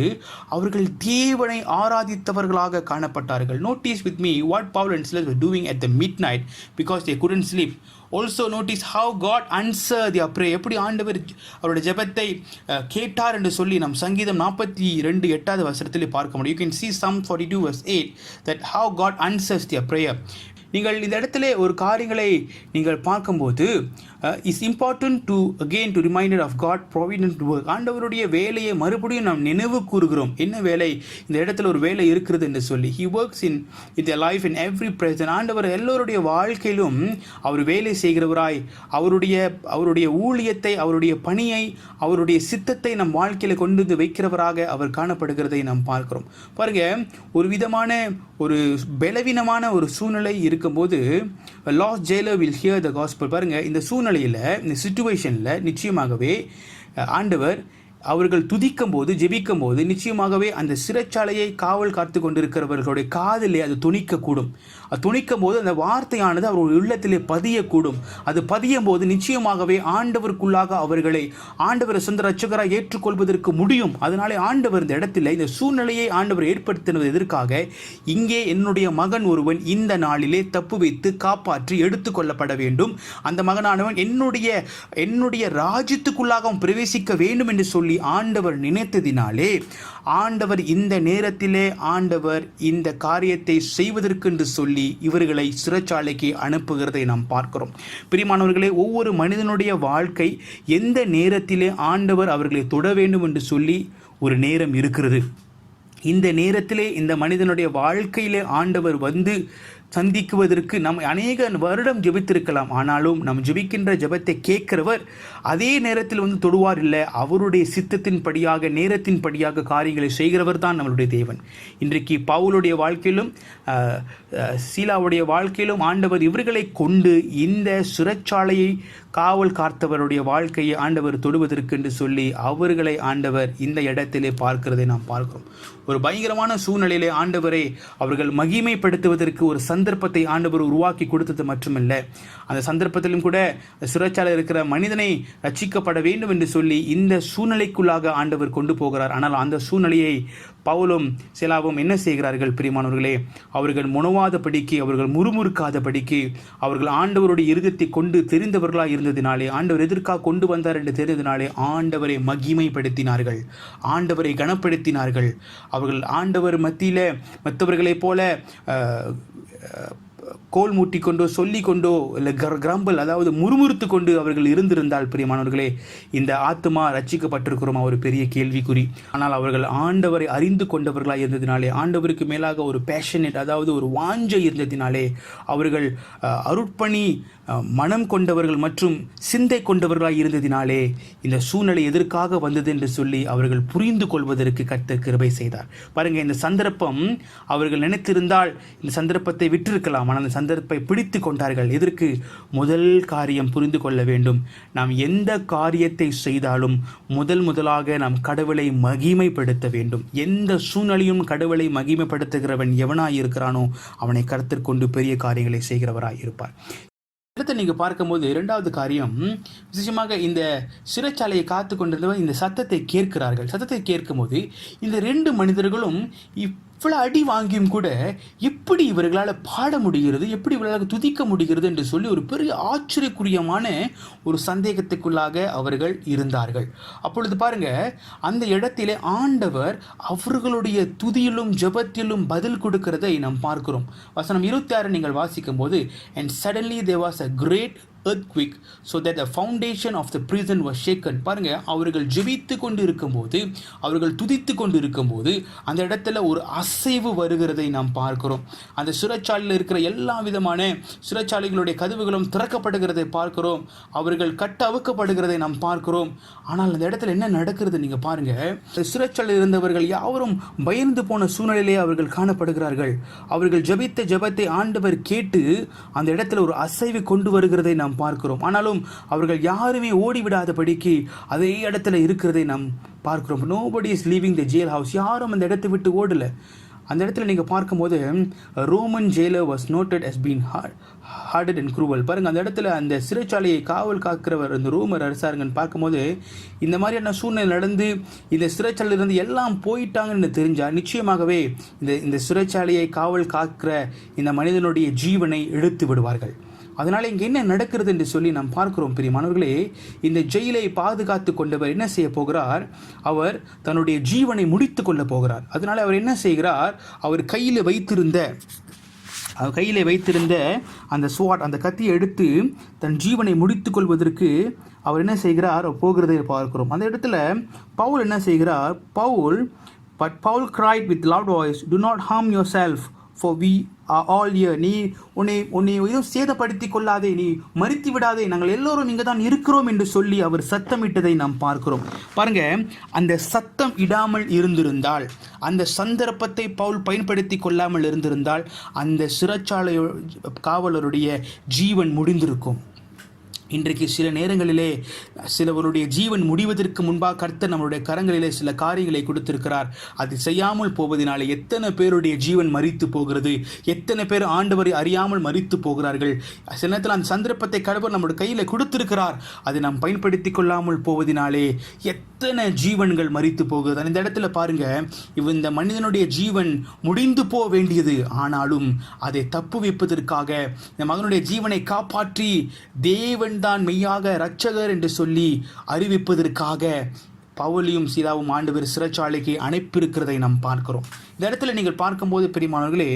அவர்கள் தேவனை ஆராதித்தவர்களாக காணப்பட்டார்கள். Notice with me what Paul and Silas were doing at the midnight because they couldn't sleep. Also notice how God answered their prayer. எப்படி ஆண்டவர் அவருடைய ஜெபத்தை கேட்டார் என்று சொல்லி நாம் சங்கீதம் 42:8 வசனத்தில் பார்க்க முடியும். You can see Psalm 42:8 that how God answers their prayer. நீங்கள் இந்த இடத்துல ஒரு காரியங்களை நீங்கள் பார்க்கும்போது it's important to again to reminder of God provident work. ஆண்டவருடைய வேலையை மறுபடியும் நாம் நினைவு கூறுகிறோம். என்ன வேலை? இந்த இடத்துல ஒரு வேலை இருக்கிறது என்று சொல்லி. He works in life in every present. ஆண்டவர் எல்லோருடைய வாழ்க்கையிலும் அவர் வேலை செய்கிறவராய் அவருடைய ஊழியத்தை, அவருடைய பணியை, அவருடைய சித்தத்தை நம் வாழ்க்கையில் கொண்டு வந்து வைக்கிறவராக அவர் காணப்படுகிறதை நாம் பார்க்கிறோம். பாருங்க, ஒரு விதமான ஒரு பலவீனமான ஒரு சூழ்நிலை இருக்கும்போது last Jailer will hear the gospel. பாருங்க, இந்த சூழ்நிலையில், இந்த சிச்சுவேஷனில் நிச்சயமாகவே ஆண்டவர் அவர்கள் துதிக்கும் போது, ஜெபிக்கும் போது நிச்சயமாகவே அந்த சிறைச்சாலையை காவல் காத்து கொண்டிருக்கிறவர்களுடைய காதிலே அது துணிக்கக்கூடும். அது துணிக்கும் போது அந்த வார்த்தையானது அவருடைய உள்ளத்திலே பதியக்கூடும். அது பதியும் போது நிச்சயமாகவே ஆண்டவருக்குள்ளாக அவர்களை ஆண்டவரை சொந்த ரட்சகராக ஏற்றுக்கொள்வதற்கு முடியும். அதனாலே ஆண்டவர் இந்த இடத்துல இந்த சூழ்நிலையை ஆண்டவர் ஏற்படுத்தினது எதற்காக? இங்கே என்னுடைய மகன் ஒருவன் இந்த நாளிலே தப்பு வைத்து காப்பாற்றி எடுத்துக்கொள்ளப்பட வேண்டும். அந்த மகனானவன் என்னுடைய ராஜ்யத்துக்குள்ளாக அவன் பிரவேசிக்க வேண்டும் என்று சொல்லி ஆண்டவர் நினைத்ததினாலே ஆண்டவர் இந்த நேரத்திலே ஆண்டவர் இந்த காரியத்தை செய்வதற்கு என்று சொல்லி இவர்களை சிறைச்சாலைக்கு அனுப்புகிறதை நாம் பார்க்கிறோம். பிரியமானவர்களே, ஒவ்வொரு மனிதனுடைய வாழ்க்கை எந்த நேரத்திலே ஆண்டவர் அவர்களை தொட வேண்டும் என்று சொல்லி ஒரு நேரம் இருக்கிறது. இந்த நேரத்திலே இந்த மனிதனுடைய வாழ்க்கையிலே ஆண்டவர் வந்து சந்திக்குவதற்கு நாம் அநேக வருடம் ஜெபித்திருக்கலாம். ஆனாலும் நாம் ஜெபிக்கின்ற ஜெபத்தை கேட்கிறவர் அதே நேரத்தில் வந்து தொடுவார் இல்லை. அவருடைய சித்தத்தின் படியாக, நேரத்தின் படியாக காரியங்களை செய்கிறவர் தான் நம்மளுடைய தேவன். இன்றைக்கு பவுலுடைய வாழ்க்கையிலும் சீலாவுடைய வாழ்க்கையிலும் ஆண்டவர் இவர்களை கொண்டு இந்த சிறைச்சாலையை காவல் காத்தவருடைய வாழ்க்கையை ஆண்டவர் தொடுவதற்கு என்று சொல்லி அவர்களை ஆண்டவர் இந்த இடத்திலே பார்க்கிறதை நாம் பார்க்கிறோம். ஒரு பயங்கரமான சூழ்நிலையிலே ஆண்டவரை அவர்கள் மகிமைப்படுத்துவதற்கு ஒரு சந்தர்ப்பத்தை ஆண்டவர் உருவாக்கி கொடுத்தது மட்டுமல்ல, அந்த சந்தர்ப்பத்திலும் கூட சிறைச்சாலையில் இருக்கிற மனிதனை ரட்சிக்கப்பட வேண்டும் என்று சொல்லி இந்த சூழ்நிலைக்குள்ளாக ஆண்டவர் கொண்டு போகிறார். ஆனால் அந்த சூழ்நிலையை பவுலும் சீலாவும் என்ன செய்கிறார்கள்? பிரியமானவர்களே, அவர்கள் முனவாத படிக்கு, அவர்கள் முறுமுறுக்காத படிக்கு, அவர்கள் ஆண்டவருடைய இருதயத்தை கொண்டு தெரிந்தவர்களாக இருந்ததினாலே, ஆண்டவர் எதற்காக கொண்டு வந்தார் என்று தெரிந்ததினாலே ஆண்டவரை மகிமைப்படுத்தினார்கள், ஆண்டவரை கனப்படுத்தினார்கள். அவர்கள் ஆண்டவர் மத்தியில மற்றவர்களைப் போல கோல் மூட்டி கொண்டோ சொல்லி கொண்டோ இல்லை கிரம்பல், அதாவது முறுமுறுத்து கொண்டு அவர்கள் இருந்திருந்தால் பிரியமானவர்களே, இந்த ஆத்மா ரட்சிக்கப்பட்டிருக்கிறோம் ஒரு பெரிய கேள்விக்குறி. ஆனால் அவர்கள் ஆண்டவரை அறிந்து கொண்டவர்களாக இருந்ததினாலே, ஆண்டவருக்கு மேலாக ஒரு பேஷனேட், அதாவது ஒரு வாஞ்சை இருந்ததினாலே, அவர்கள் அருட்பணி மனம் கொண்டவர்கள் மற்றும் சிந்தை கொண்டவர்களாக இருந்ததினாலே இந்த சூழ்நிலை எதற்காக வந்தது என்று சொல்லி அவர்கள் புரிந்து கொள்வதற்கு கர்த்தர் கிருபை செய்தார். பாருங்க, இந்த சந்தர்ப்பம் அவர்கள் நினைத்திருந்தால் இந்த சந்தர்ப்பத்தை விட்டிருக்கலாம். ஆனால் அந்த சந்தர்ப்பத்தை பிடித்து கொண்டார்கள். எதற்கு? முதல் காரியம் புரிந்து கொள்ள வேண்டும். நாம் எந்த காரியத்தை செய்தாலும் முதலாக நாம் கடவுளை மகிமைப்படுத்த வேண்டும். எந்த சூழ்நிலையும் கடவுளை மகிமைப்படுத்துகிறவன் எவனாய் இருக்கிறானோ அவனை கர்த்தர் கொண்டு பெரிய காரியங்களை செய்கிறவராய் இருப்பார். இடத்தை நீங்கள் பார்க்கும்போது இரண்டாவது காரியம், விசேஷமாக இந்த சிறைச்சாலையை காத்து கொண்டிருந்தவர் இந்த சத்தத்தை கேட்கிறார்கள். சத்தத்தை கேட்கும்போது இந்த 2 மனிதர்களும் இவ்வளோ அடி வாங்கியும் கூட எப்படி இவர்களால் பாட முடிகிறது, எப்படி இவர்களால் துதிக்க முடிகிறது என்று சொல்லி ஒரு பெரிய ஆச்சரியக்குரியமான ஒரு சந்தேகத்துக்குள்ளாக அவர்கள் இருந்தார்கள். அப்பொழுது பாருங்க, அந்த இடத்திலே ஆண்டவர் அவர்களுடைய துதியிலும் ஜெபத்திலும் பதில் கொடுக்கிறதை நாம் பார்க்கிறோம். வசனம் 26 நீங்கள் வாசிக்கும் போது, and suddenly there was a great earthquake so that the foundation of the prison was shaken. பாருங்க, அவர்கள் ஜெபித்து கொண்டு இருக்கும்போது, அவர்கள் துதித்து கொண்டு இருக்கும்போது அந்த இடத்துல ஒரு அசைவு வருகிறதை நாம் பார்க்கிறோம். அந்த சிறைச்சாலையில் இருக்கிற எல்லா விதமான சிறைச்சாலைகளுடைய கதவுகளும் திறக்கப்படுகிறதை பார்க்கிறோம். அவர்கள் கட்ட அவுக்கப்படுகிறதை நாம் பார்க்கிறோம். ஆனால் அந்த இடத்துல என்ன நடக்கிறது நீங்க பாருங்க, சிறைச்சாலையில் இருந்தவர்கள் யாவரும் பயந்து போன சூழ்நிலையிலே அவர்கள் காணப்படுகிறார்கள். அவர்கள் ஜெபித்த ஜெபத்தை ஆண்டவர் கேட்டு அந்த இடத்துல ஒரு அசைவு கொண்டு வருகிறதை நாம் பார்க்கிறோம். ஆனாலும் அவர்கள் யாருமே ஓடிவிடாதபடிக்கு அதே இடத்துல இருக்கிறதை நாம் பார்க்கிறோம். nobody is leaving the jail house. யாரும் அந்த இடத்தை விட்டு ஓடல. அந்த இடத்துல நீங்கள் பார்க்கும்போது Roman Jailer was noted as being hearted and cruel. பாருங்கள், அந்த இடத்துல அந்த சிறைச்சாலையை காவல் காக்கிறவர் அந்த ரோமர் அரசாங்கன்னு பார்க்கும்போது இந்த மாதிரியான சூழ்நிலை நடந்து இந்த சிறைச்சாலையிலிருந்து எல்லாம் போயிட்டாங்கன்னு தெரிஞ்சால் நிச்சயமாகவே இந்த சிறைச்சாலையை காவல் காக்கிற இந்த மனிதனுடைய ஜீவனை எடுத்து விடுவார்கள். அதனால் இங்கே என்ன நடக்கிறது என்று சொல்லி நாம் பார்க்கிறோம். பிரியமானவர்களே, இந்த ஜெயிலை பாதுகாத்து கொண்டவர் என்ன செய்ய போகிறார்? அவர் தன்னுடைய ஜீவனை முடித்து கொள்ள போகிறார். அதனால் அவர் என்ன செய்கிறார்? அவர் கையில் வைத்திருந்த அந்த ஸ்வாட், அந்த கத்தியை எடுத்து தன் ஜீவனை முடித்து கொள்வதற்கு அவர் என்ன செய்கிறார்? போகிறதை பார்க்கிறோம். அந்த இடத்துல பவுல் என்ன செய்கிறார்? Paul cried with loud voice, "Do not harm yourself for we are all here. நீ உன்னை எதுவும் சேதப்படுத்தி கொள்ளாதே, நீ மறித்து விடாதே, நாங்கள் எல்லோரும் இங்கே தான் இருக்கிறோம் என்று சொல்லி அவர் சத்தமிட்டதை நாம் பார்க்கிறோம். பாருங்க, அந்த சத்தம் இடாமல் இருந்திருந்தால், அந்த சந்தர்ப்பத்தை பவுல் பயன்படுத்தி கொள்ளாமல் இருந்திருந்தால், அந்த சிறைச்சாலை காவலருடைய ஜீவன் முடிந்திருக்கும். இன்றைக்கு சில நேரங்களிலே சிலவருடைய ஜீவன் முடிவதற்கு முன்பாக கர்த்தர் நம்மளுடைய கரங்களிலே சில காரியங்களை கொடுத்திருக்கிறார். அது செய்யாமல் போவதனாலே எத்தனை பேருடைய ஜீவன் மரித்து போகிறது, எத்தனை பேர் ஆண்டவரை அறியாமல் மரித்து போகிறார்கள். சில நேரத்தில் அந்த சந்தர்ப்பத்தை கடவுள் நம்முடைய கையில் கொடுத்திருக்கிறார், அதை நாம் பயன்படுத்தி கொள்ளாமல் போவதனாலே எத்தனை ஜீவன்கள் மரித்து போகிறது. இந்த இடத்துல பாருங்க, இந்த மனிதனுடைய ஜீவன் முடிந்து போக வேண்டியது, ஆனாலும் அதை தப்புவிப்பதற்காக இந்த மகனுடைய ஜீவனை காப்பாற்றி தேவன் தான் மெய்யாக இரட்சகர் என்று சொல்லி அறிவிப்பதற்காக பவுலையும் சீலாவும் ஆண்டவர் சிறைச்சாலைக்கு அனுப்பியிருக்கிறதை நாம் பார்க்கிறோம். இந்த இடத்துல நீங்கள் பார்க்கும்போது பிரியமானவர்களே,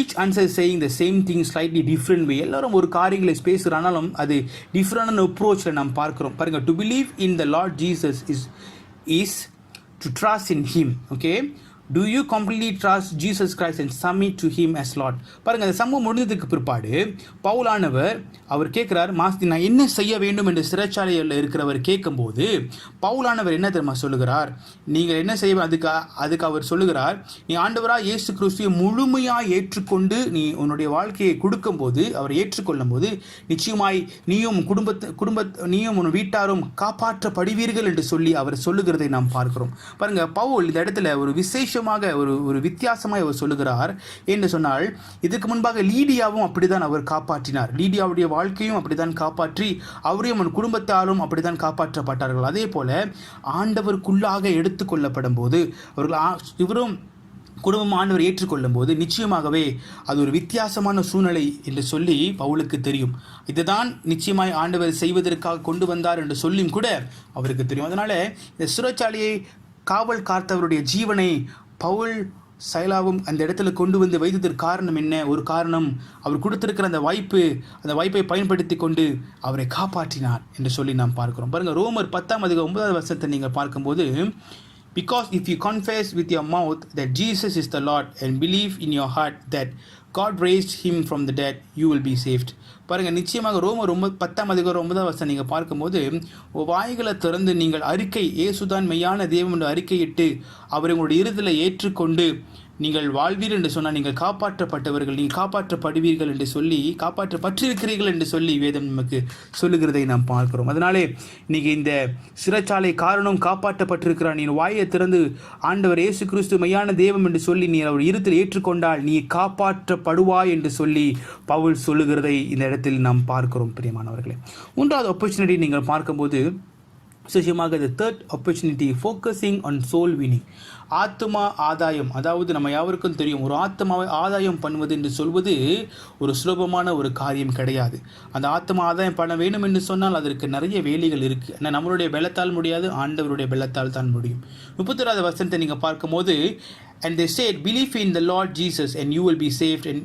each answer saying the same thing slightly different way. எல்லாரும் ஒரு காரியங்களை பேசுகிறானாலும் அது டிஃப்ரெண்டான அப்ரோச்சில் நாம் பார்க்கிறோம். பாருங்க, to believe in the Lord Jesus is to trust in him. Okay, do you completely trust Jesus Christ and submit to him as Lord? பாருங்க, அந்த சம்பவம் முடிஞ்சதுக்கு பிற்பாடு பவுலானவர் அவர் கேட்கிறார், மாஸ்தி நான் என்ன செய்ய வேண்டும் என்று சிறைச்சாலையில் இருக்கிறவர் கேட்கும்போது பவுலானவர் என்ன தெரியுமா சொல்லுகிறார், நீங்கள் என்ன செய்ய, அதுக்கு அவர் சொல்லுகிறார், நீ ஆண்டவராக இயேசு கிறிஸ்துவை முழுமையாக ஏற்றுக்கொண்டு நீ உன்னுடைய வாழ்க்கையை கொடுக்கும்போது, அவர் ஏற்றுக்கொள்ளும் போது நிச்சயமாய் நீயும் நீயும் உன் வீட்டாரும் காப்பாற்றப்படுவீர்கள் என்று சொல்லி அவர் சொல்லுகிறதை நாம் பார்க்கிறோம். பாருங்க, பவுல் இந்த இடத்துல ஒரு ஒரு வித்தியாசமாக அவர் சொல்லுகிறார். என்று சொன்னால், இதுக்கு முன்பாக லீடியாவும் அப்படித்தான் அவர் காப்பாற்றினார். லீடியாவுடைய வாழ்க்கையும் அப்படித்தான் காப்பாற்றி அவரையும் அவன் குடும்பத்தாலும் அப்படித்தான் காப்பாற்றப்பட்டார்கள். அதே போல ஆண்டவருக்குள்ளாக எடுத்துக்கொள்ளப்படும் போது இவரும் குடும்பம் ஆண்டவர் ஏற்றுக்கொள்ளும் போது நிச்சயமாகவே அது ஒரு வித்தியாசமான சூழ்நிலை என்று சொல்லி பவுலுக்கு தெரியும். இதுதான் நிச்சயமாய் ஆண்டவர் செய்வதற்காக கொண்டு வந்தார் என்று சொல்லியும் கூட அவருக்கு தெரியும். அதனால இந்த சிறைச்சாலையை காவல் காத்தவருடைய ஜீவனை பவுல் சைலாவும் அந்த இடத்துல கொண்டு வந்து வைத்ததற்கு காரணம் என்ன? ஒரு காரணம், அவர் கொடுத்திருக்கிற அந்த வாய்ப்பை பயன்படுத்தி கொண்டு அவரை காப்பாற்றினார் என்று சொல்லி நாம் பார்க்கிறோம். பாருங்க, ரோமர் 10:9 நீங்கள் பார்க்கும்போது, because if you confess with your mouth that Jesus is the Lord and believe in your heart that God raised him from the dead, you will be saved. பாருங்க, நிச்சயமாக ரோமர் 10:9 நீங்கள் பார்க்கும்போது, வாய்களை திறந்து நீங்கள் இயேசுதான் மெய்யான தேவன் என்று அறிக்கையிட்டு அவரை உங்களுடைய இருதயத்தில் ஏற்றுக்கொண்டு நீங்கள் வாழ்வீர் என்று சொன்னால் நீங்கள் காப்பாற்றப்பட்டவர்கள், நீங்கள் காப்பாற்றப்படுவீர்கள் என்று சொல்லி, காப்பாற்றப்பட்டிருக்கிறீர்கள் என்று சொல்லி வேதம் நமக்கு சொல்லுகிறதை நாம் பார்க்கிறோம். அதனாலே இன்னைக்கு இந்த சிறைச்சாலை காரணம் காப்பாற்றப்பட்டிருக்கிறார். நீ வாயை திறந்து ஆண்டவர் இயேசு கிறிஸ்து மெய்யான தெய்வம் என்று சொல்லி நீ அவர் இருத்தில் ஏற்றுக்கொண்டால் நீ காப்பாற்றப்படுவாய் என்று சொல்லி பவுல் சொல்லுகிறதை இந்த இடத்தில் நாம் பார்க்கிறோம். பிரியமானவர்களே, மூன்றாவது ஆப்பர்ச்சுனிட்டி நீங்கள் பார்க்கும்போது விசேஷமாக the third opportunity focusing on soul winning, ஆத்மா ஆதாயம். அதாவது நம்ம யாவருக்கும் தெரியும், ஒரு ஆத்மாவை ஆதாயம் பண்ணுவது என்று சொல்வது ஒரு சுலபமான ஒரு காரியம் கிடையாது. அந்த ஆத்மா ஆதாயம் பண்ண வேண்டும் என்று சொன்னால் அதற்கு நிறைய வேலைகள் இருக்குது. ஆனால் நம்மளுடைய பலத்தால் முடியாது, ஆண்டவருடைய பலத்தால் தான் முடியும். 31வது வசனத்தை நீங்கள் பார்க்கும்போது, and they said believe in the Lord Jesus and you will be saved and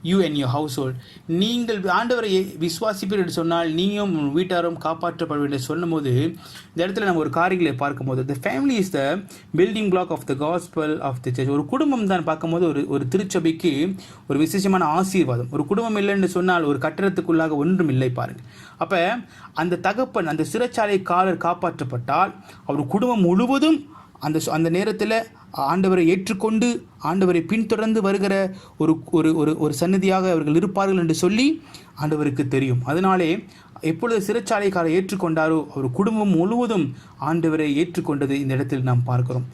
you and your household. நீங்கள் ஆண்டவரை விசுவாசிப்பீர் என்று சொன்னால் நீயும் வீட்டாரும் காப்பாற்றப்படும் என்று சொல்லும் போது இந்த இடத்துல நம்ம ஒரு காரியங்களை பார்க்கும்போது, the family is the building block of the gospel of the church. ஒரு குடும்பம் தான் பார்க்கும்போது ஒரு திருச்சபைக்கு ஒரு விசேஷமான ஆசீர்வாதம். ஒரு குடும்பம் இல்லைன்னு சொன்னால் ஒரு கட்டடத்துக்குள்ளாக ஒன்றும் இல்லை. பாருங்க, அப்போ அந்த தகப்பன், அந்த சிறைச்சாலை காலர் காப்பாற்றப்பட்டால் அவர் குடும்பம் முழுவதும் அந்த நேரத்தில் ஆண்டவரை ஏற்றுக்கொண்டு ஆண்டவரை பின்தொடர்ந்து வருகிற ஒரு சன்னதியாக அவர்கள் இருப்பார்கள் என்று சொல்லி ஆண்டவருக்கு தெரியும். அதனாலே எப்பொழுது சிறைச்சாலைக்காரரை ஏற்றுக்கொண்டாரோ அவர் குடும்பம் முழுவதும் ஆண்டவரை ஏற்றுக்கொண்டது இந்த இடத்தில் நாம் பார்க்கிறோம்.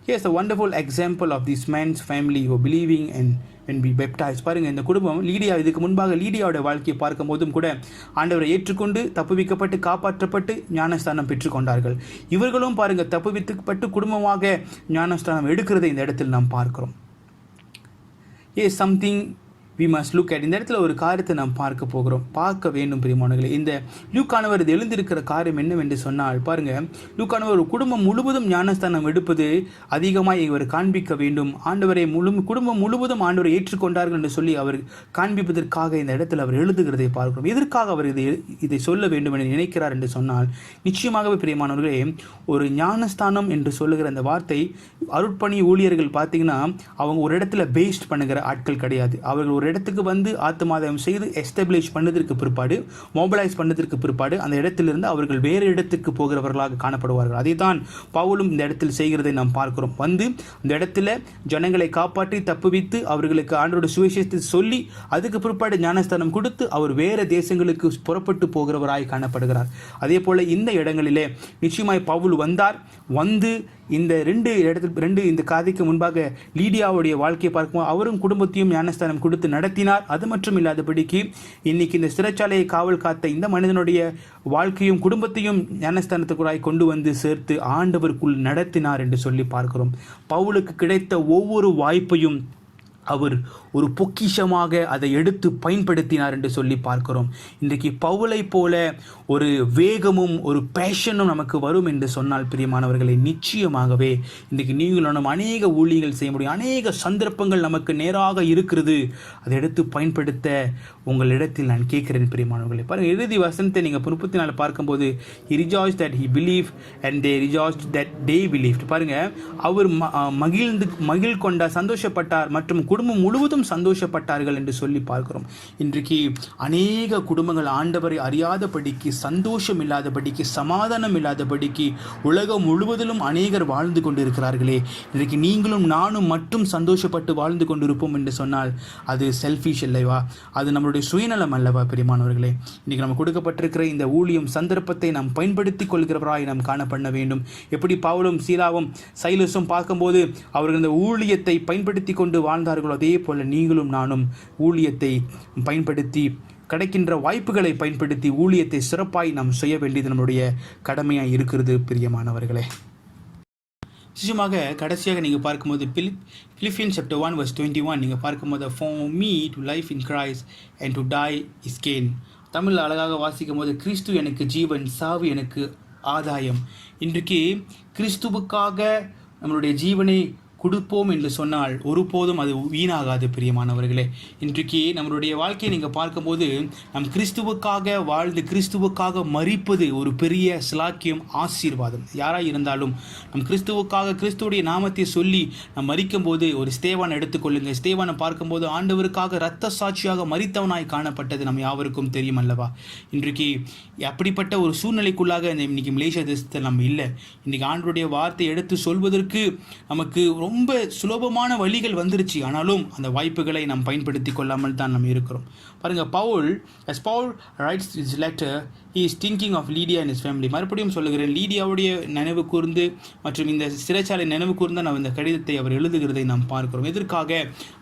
Here's a wonderful example of this man's family who are believing and when we baptized. பாருங்க, இந்த குடும்பம் லீடியா, இதுக்கு முன்பாக லீடியாவோட வாழ்க்கையை பார்க்கும் போதும் கூட ஆண்டவரை ஏற்றுக்கொண்டு தப்புவிக்கப்பட்டு காப்பாற்றப்பட்டு ஞானஸ்தானம் பெற்றுக்கொண்டார்கள். இவர்களும் பாருங்க தப்புவிக்கப்பட்டு குடும்பமாக ஞானஸ்தானம் எடுக்கிறதை இந்த இடத்தில் நாம் பார்க்கிறோம். Yes, something we must look at. இந்த இடத்துல ஒரு காரியத்தை நாம் பார்க்க வேண்டும் பிரியமானவர்களே. இந்த லூக்கானவர் இது எழுந்திருக்கிற காரியம் என்னவென்று சொன்னால், பாருங்க, லூக்கானவர் ஒரு குடும்பம் முழுவதும் ஞானஸ்தானம் எடுப்பது அதிகமாக இவர் காண்பிக்க வேண்டும். ஆண்டவரை குடும்பம் முழுவதும் ஆண்டவரை ஏற்றுக்கொண்டார்கள் என்று சொல்லி அவர் காண்பிப்பதற்காக இந்த இடத்துல அவர் எழுதுகிறதை பார்க்கிறோம். எதற்காக அவர் இதை சொல்ல வேண்டும் என்று நினைக்கிறார் என்று சொன்னால், நிச்சயமாகவே பிரியமானவர்களே, ஒரு ஞானஸ்தானம் என்று சொல்லுகிற அந்த வார்த்தை, அருட்பணி ஊழியர்கள் பார்த்தீங்கன்னா அவங்க ஒரு இடத்துல பேஸ்ட் பண்ணுகிற ஆட்கள் கிடையாது. அவர்கள் ஒரு இடத்துக்கு வந்து ஆத்மாதாயம் செய்து எஸ்டாப்ளிஷ் பண்ணதற்கு பிற்பாடு, மொபைலைஸ் பண்ணதற்கு பிற்பாடு அந்த இடத்திலிருந்து அவர்கள் வேறு இடத்துக்கு போகிறவர்களாக காணப்படுவார்கள். அதை தான் பவுலும் இந்த இடத்தில் செய்கிறதை நாம் பார்க்கிறோம். வந்து இந்த இடத்துல ஜனங்களை காப்பாற்றி தப்புவித்து அவர்களுக்கு ஆண்டவருடைய சுவிசேஷத்தை சொல்லி அதுக்கு பிற்பாடு ஞானஸ்தானம் கொடுத்து அவர் வேறு தேசங்களுக்கு புறப்பட்டு போகிறவராய் காணப்படுகிறார். அதே போல இந்த இடங்களிலே நிச்சயமாய் பவுல் வந்தார். வந்து இந்த இந்த காதைக்கு முன்பாக லீடியாவுடைய வாழ்க்கையை பார்க்கும்போது அவரும் குடும்பத்தையும் ஞானஸ்தானம் கொடுத்து நடத்தினார். அது மட்டும் இல்லாதபடிக்கு இன்னைக்கு இந்த சிறைச்சாலையை காவல் காத்த இந்த மனிதனுடைய வாழ்க்கையும் குடும்பத்தையும் ஞானஸ்தானத்துக்குள்ளாய் கொண்டு வந்து சேர்த்து ஆண்டவருக்குள் நடத்தினார் என்று சொல்லி பார்க்கிறோம். பவுலுக்கு கிடைத்த ஒவ்வொரு வாய்ப்பையும் அவர் ஒரு பொக்கிஷமாக அதை எடுத்து பயன்படுத்தினார் என்று சொல்லி பார்க்கிறோம். இன்றைக்கு பவுலை போல ஒரு வேகமும் ஒரு பேஷனும் நமக்கு வரும் என்று சொன்னால் பிரியமானவர்களை, நிச்சயமாகவே இன்றைக்கு நீங்களும் அநேக ஊழியர்கள் செய்ய முடியும். அநேக சந்தர்ப்பங்கள் நமக்கு நேராக இருக்கிறது. அதை எடுத்து பயன்படுத்த உங்களிடத்தில் நான் கேட்கிறேன் பிரியமானவர்களை. பாருங்கள், இறுதி வசனத்தை நீங்கள் 34 பார்க்கும்போது, he rejoiced that he believed and they rejoiced that they believed. பாருங்கள், அவர் மகிழ் கொண்டார், சந்தோஷப்பட்டார், மற்றும் குடும்பம் முழுவதும் சந்தோஷப்பட்டார்கள் என்று சொல்லி பார்க்கிறோம். இன்றைக்கு அநேக குடும்பங்கள் ஆண்டவரை அறியாதபடிக்கு, சந்தோஷம் இல்லாதபடிக்கு, சமாதானம் இல்லாதபடிக்கு உலகம் முழுவதிலும் அநேகர் வாழ்ந்து கொண்டிருக்கிறார்களே. இன்றைக்கு நீங்களும் நானும் மட்டும் சந்தோஷப்பட்டு வாழ்ந்து கொண்டிருப்போம் என்று சொன்னால் அது செல்ஃபிஷ் அல்லவா? அது நம்மளுடைய சுயநலம் அல்லவா பிரியமானவர்களே? இன்றைக்கு நம்ம கொடுக்கப்பட்டிருக்கிற இந்த ஊழியம் சந்தர்ப்பத்தை நாம் பயன்படுத்திக் கொள்கிறவராய் நாம் காணப்பட வேண்டும். எப்படி பவுலும் சீலாவும் சைலஸும் பார்க்கும்போது அவர்கள் இந்த ஊழியத்தை பயன்படுத்தி கொண்டு வாழ்ந்தார்களோ, அதே போல நீங்களும் நானும் ஊழியத்தை பயன்படுத்தி, கிடைக்கின்ற வாய்ப்புகளை பயன்படுத்தி ஊழியத்தை சிறப்பாய் நாம் செய்ய வேண்டியது நம்முடைய கடமையாக இருக்கிறது பிரியமானவர்களே. நிச்சயமாக கடைசியாக நீங்கள் பார்க்கும்போது Philippians chapter 1 verse 21 நீங்கள் பார்க்கும்போது, for me to life in Christ and to die is gain. தமிழில் அழகாக வாசிக்கும் போது, கிறிஸ்து எனக்கு ஜீவன், சாவு எனக்கு ஆதாயம். இன்றைக்கு கிறிஸ்துவுக்காக நம்மளுடைய ஜீவனை கொடுப்போம் என்று சொன்னால் ஒருபோதும் அது வீணாகாது பிரியமானவர்களே. இன்றைக்கு நம்மளுடைய வாழ்க்கையை நீங்கள் பார்க்கும்போது, நம் கிறிஸ்துவுக்காக வாழ்ந்து கிறிஸ்துவுக்காக மரிப்பது ஒரு பெரிய சிலாக்கியம், ஆசீர்வாதம். யாராக இருந்தாலும் நம் கிறிஸ்துவுக்காக கிறிஸ்துவுடைய நாமத்தை சொல்லி நாம் மரிக்கும் போது, ஒரு ஸ்தேவானை எடுத்துக்கொள்ளுங்கள். ஸ்தேவானை பார்க்கும்போது ஆண்டவருக்காக இரத்த சாட்சியாக மரித்தவனாய் காணப்பட்டது நம் யாவருக்கும் தெரியும் அல்லவா? இன்றைக்கு அப்படிப்பட்ட ஒரு சூழ்நிலைக்குள்ளாக இன்னைக்கு மலேசியா தேசத்தில் நம்ம இல்லை. இன்றைக்கி ஆண்டவருடைய வார்த்தை எடுத்து சொல்வதற்கு நமக்கு ரொம்ப சுலபமான வழிகள் வந்துருச்சு. ஆனாலும் அந்த வாய்ப்புகளை நாம் பயன்படுத்தி கொள்ளாமல் தான் நம்ம இருக்கிறோம். பாருங்கள், as Paul writes his letter, he is thinking of Lydia and his family. மறுபடியும் சொல்லுகிறேன், லீடியாவுடைய நினைவு கூர்ந்து மற்றும் இந்த சிறைச்சாலை நினைவு கூர்ந்து நான் இந்த கடிதத்தை அவர் எழுதுகிறதை நாம் பார்க்கிறோம். எதற்காக?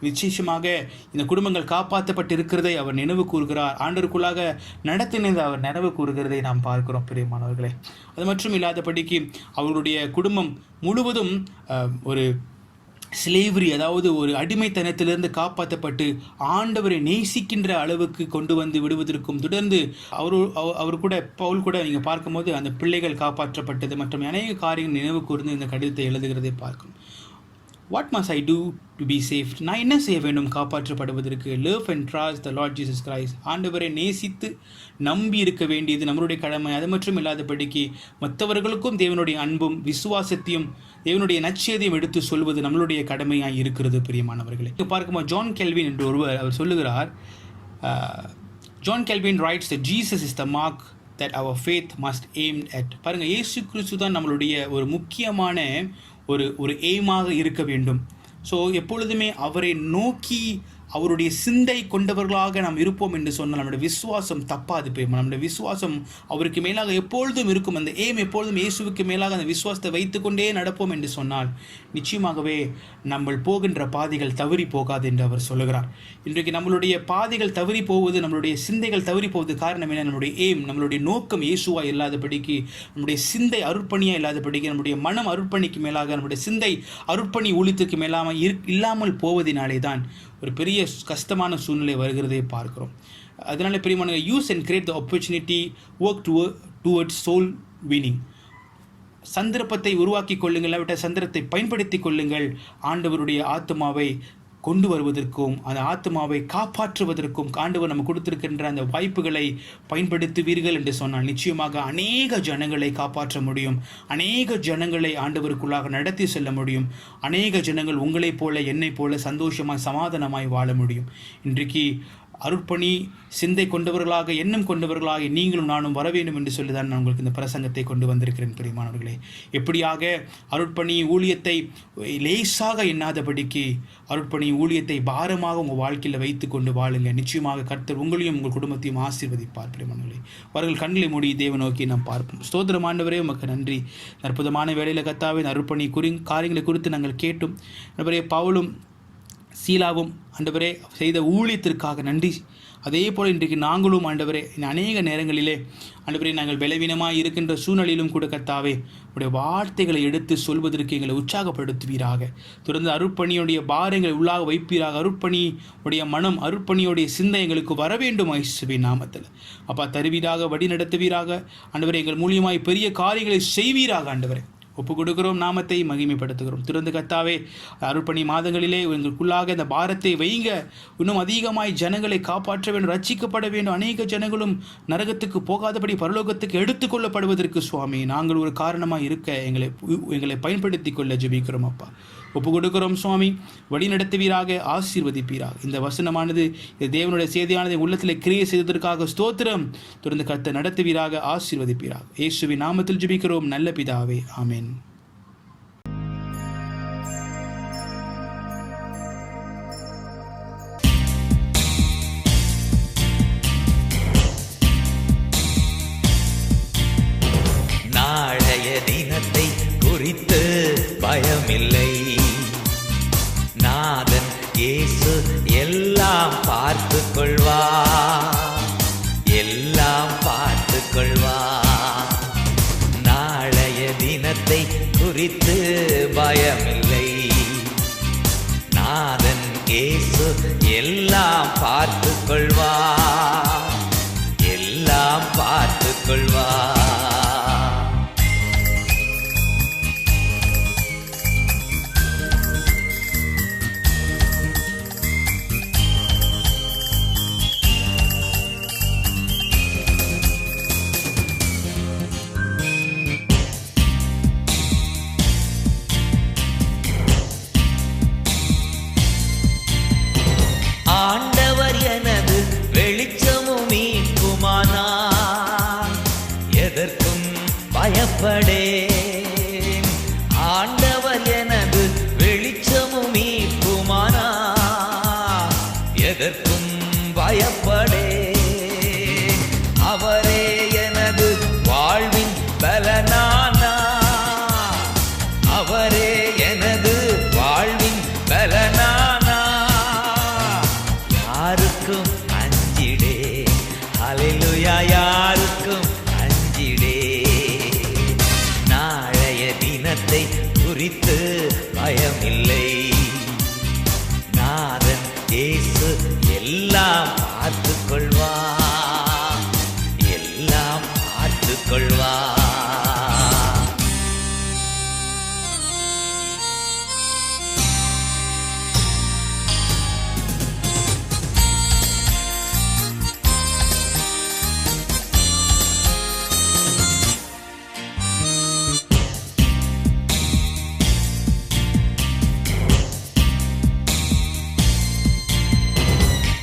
விசேஷமாக இந்த குடும்பங்கள் காப்பாற்றப்பட்டு இருக்கிறதை அவர் நினைவு கூறுகிறார். ஆண்டவருக்குள்ளாக நடத்தினதை அவர் நினைவு கூறுகிறதை நாம் பார்க்கிறோம் பிரியமானவர்களே. அது மட்டும் இல்லாதபடிக்கு அவருடைய குடும்பம் முழுவதும் ஒரு ஸ்லேவரி, அதாவது ஒரு அடிமைத்தனத்திலிருந்து காப்பாற்றப்பட்டு ஆண்டவரை நேசிக்கின்ற அளவுக்கு கொண்டு வந்து விடுவதற்கும், தொடர்ந்து அவர் கூட பவுல் கூட நீங்கள் பார்க்கும்போது அந்த பிள்ளைகள் காப்பாற்றப்பட்டது மற்றும் அநேக காரியங்கள் நினைவு கூர்ந்து இந்த கடிதத்தை எழுதுகிறதை பார்க்கும். What must I do to be safe? நான் என்ன செய்ய வேண்டும் காப்பாற்றப்படுவதற்கு? Love and trust the Lord Jesus Christ. ஆண்டவரை நேசித்து நம்பி இருக்க வேண்டியது நம்மளுடைய கடமை. அது மட்டும் இல்லாதபடிக்கு மற்றவர்களுக்கும் தேவனுடைய அன்பும் விசுவாசத்தையும் தேவனுடைய நற்செய்தியும் எடுத்து சொல்வது நம்மளுடைய கடமையாக இருக்கிறது பிரியமானவர்களே. பார்க்கும்போது ஜான் கெல்வின் என்று ஒருவர் அவர் சொல்லுகிறார், John Calvin writes that Jesus is the mark that our faith must aim at. பாருங்கள், இயேசு கிறிஸ்து தான் நம்மளுடைய ஒரு முக்கியமான ஒரு எய்மாக இருக்க வேண்டும். ஸோ எப்பொழுதுமே அவரை நோக்கி அவருடைய சிந்தை கொண்டவர்களாக நாம் இருப்போம் என்று சொன்னால் நம்முடைய விசுவாசம் தப்பாது போய், நம்முடைய விசுவாசம் அவருக்கு மேலாக எப்பொழுதும் இருக்கும். அந்த எய்ம் எப்பொழுதும் இயேசுவுக்கு மேலாக அந்த விசுவாசத்தை வைத்துக்கொண்டே நடப்போம் என்று சொன்னால் நிச்சயமாகவே நம்ம போகின்ற பாதைகள் தவறி போகாது என்று அவர் சொல்லுகிறார். இன்றைக்கு நம்மளுடைய பாதைகள் தவறி போவது, நம்மளுடைய சிந்தைகள் தவறி போவது காரணம் என்ன? நம்மளுடைய எய்ம், நம்மளுடைய நோக்கம் இயேசுவா இல்லாதபடிக்கு, நம்முடைய சிந்தை அருட்பணியாக இல்லாதபடிக்கு, நம்முடைய மனம் அருட்பணிக்கு மேலாக, நம்முடைய சிந்தை அருட்பணி ஊழியத்துக்கு மேலாக இல்லாமல் போவதினாலே தான் ஒரு பெரிய பெரிய கஷ்டமான சூழ்நிலை வருகிறதை பார்க்கிறோம். அதனால பிரியமான, use and create the opportunity, work towards soul winning. சந்தர்ப்பத்தை உருவாக்கி கொள்ளுங்கள், விட்ட சந்தர்ப்பத்தை பயன்படுத்தி கொள்ளுங்கள். ஆண்டவருடைய ஆத்மாவை கொண்டு வருவதற்கும் அந்த ஆத்மாவை காப்பாற்றுவதற்கும் ஆண்டவர் நம்ம கொடுத்திருக்கின்ற அந்த வாய்ப்புகளை பயன்படுத்துவீர்கள் என்று சொன்னால் நிச்சயமாக அநேக ஜனங்களை காப்பாற்ற முடியும். அநேக ஜனங்களை ஆண்டவருக்குள்ளாக நடத்தி செல்ல முடியும். அநேக ஜனங்கள் உங்களைப் போல என்னை போல சந்தோஷமாய் சமாதானமாய் வாழ முடியும். இன்றைக்கு அருட்பணி சிந்தை கொண்டவர்களாக, எண்ணம் கொண்டவர்களாக நீங்களும் நானும் வர வேண்டும் என்று சொல்லிதான் நான் உங்களுக்கு இந்த பிரசங்கத்தை கொண்டு வந்திருக்கிறேன். பிரியமானவர்களே, எப்படியாக அருட்பணி ஊழியத்தை லேசாக எண்ணாதபடிக்கு அருட்பணி ஊழியத்தை பாரமாக உங்கள் வாழ்க்கையில் வைத்து கொண்டு வாழுங்க. நிச்சயமாக கர்த்தர் உங்களையும் உங்கள் குடும்பத்தையும் ஆசீர்வதிப்பார். பிரியமானவர்களே, அவர்கள் கண்களை மூடி தேவ நோக்கி நாம் பார்ப்போம். ஸ்தோத்திரம் ஆண்டவரே, உமக்கு நன்றி. அற்புதமான வேளையில் கர்த்தாவே அருட்பணி காரியங்களை குறித்து நாங்கள் கேட்டும் ஆண்டவரே, பவுலும் சீலாவும் ஆண்டவரே செய்த ஊழியத்திற்காக நன்றி. அதே போல் இன்றைக்கு நாங்களும் ஆண்டவரே அநேக நேரங்களிலே ஆண்டவரே நாங்கள் பலவீனமாக இருக்கின்ற சூழ்நிலையிலும் கூட கர்த்தாவே உடைய வார்த்தைகளை எடுத்து சொல்வதற்கு எங்களை உற்சாகப்படுத்துவீராக. தொடர்ந்து அருட்பணியுடைய பாரங்களை உள்ளாக வைப்பீராக. அருட்பணியுடைய மனம், அருட்பணியுடைய சிந்தை எங்களுக்கு வர வேண்டும் இயேசுவின் நாமத்தில். அப்பா தருவீராக, வழி நடத்துவீராக. ஆண்டவரே எங்கள் மூலியமாய் பெரிய காரியங்களை செய்வீராக. ஆண்டவரே ஒப்பு கொடுக்கிறோம், நாமத்தை மகிமைப்படுத்துகிறோம். திறந்து கர்த்தாவே அருட்பணி மாதங்களிலே எங்களுக்குள்ளாக இந்த பாரத்தை வைங்க. இன்னும் அதிகமாய் ஜனங்களை காப்பாற்ற வேண்டும், ரட்சிக்கப்பட வேண்டும். அநேக ஜனங்களும் நரகத்துக்கு போகாதபடி பரலோகத்துக்கு எடுத்துக்கொள்ளப்படுவதற்கு சுவாமி நாங்கள் ஒரு காரணமாக இருக்க எங்களை பயன்படுத்தி கொள்ள ஜெபிக்கிறோம். அப்பா ஒப்பு கொடுக்கிறோம் சுவாமி, வழி நடத்துவீராக, ஆசீர்வதிப்பீராக. இந்த வசனமானது, இந்த தேவனுடைய செய்தியானது உள்ளத்தில் கிரியை செய்ததற்காக ஸ்தோத்திரம். தொடர்ந்து கர்த்தர் நடத்துவீராக, ஆசீர்வதிப்பீராக. இயேசுவின் நாமத்தில் ஜெபிக்கிறோம் நல்ல பிதாவே, ஆமென். நாளைய தினத்தை குறித்து பயமில்லை, நாதன் இயேசு எல்லாம் பார்த்து கொள்வார், எல்லாம் பார்த்து கொள்வார். நாளைய தினத்தை குறித்து பயமில்லை, நாதன் இயேசு எல்லாம் பார்த்து கொள்வார், எல்லாம் பார்த்து கொள்வார். ஆண்டவர் எனது வெளிச்சமும் மீட்புமானார், எதற்கும் பயப்படேன். ஆண்டவர் எனது வெளிச்சமும் மீட்புமானார், எதற்கும் பயப்படேன். அவரே எனது வாழ்வின் பலனானார், அவரே எனது வாழ்வின் பலனானார். யாருக்கும் அஞ்சிடே, ஹல்லேலூயா, யாருக்கும் அஞ்சிடே. நாளைய தினத்தை குறித்து பயமில்லை, நாதன் இயேசு எல்லாம் பார்த்து கொள்வார், எல்லாம் பார்த்து கொள்வார்.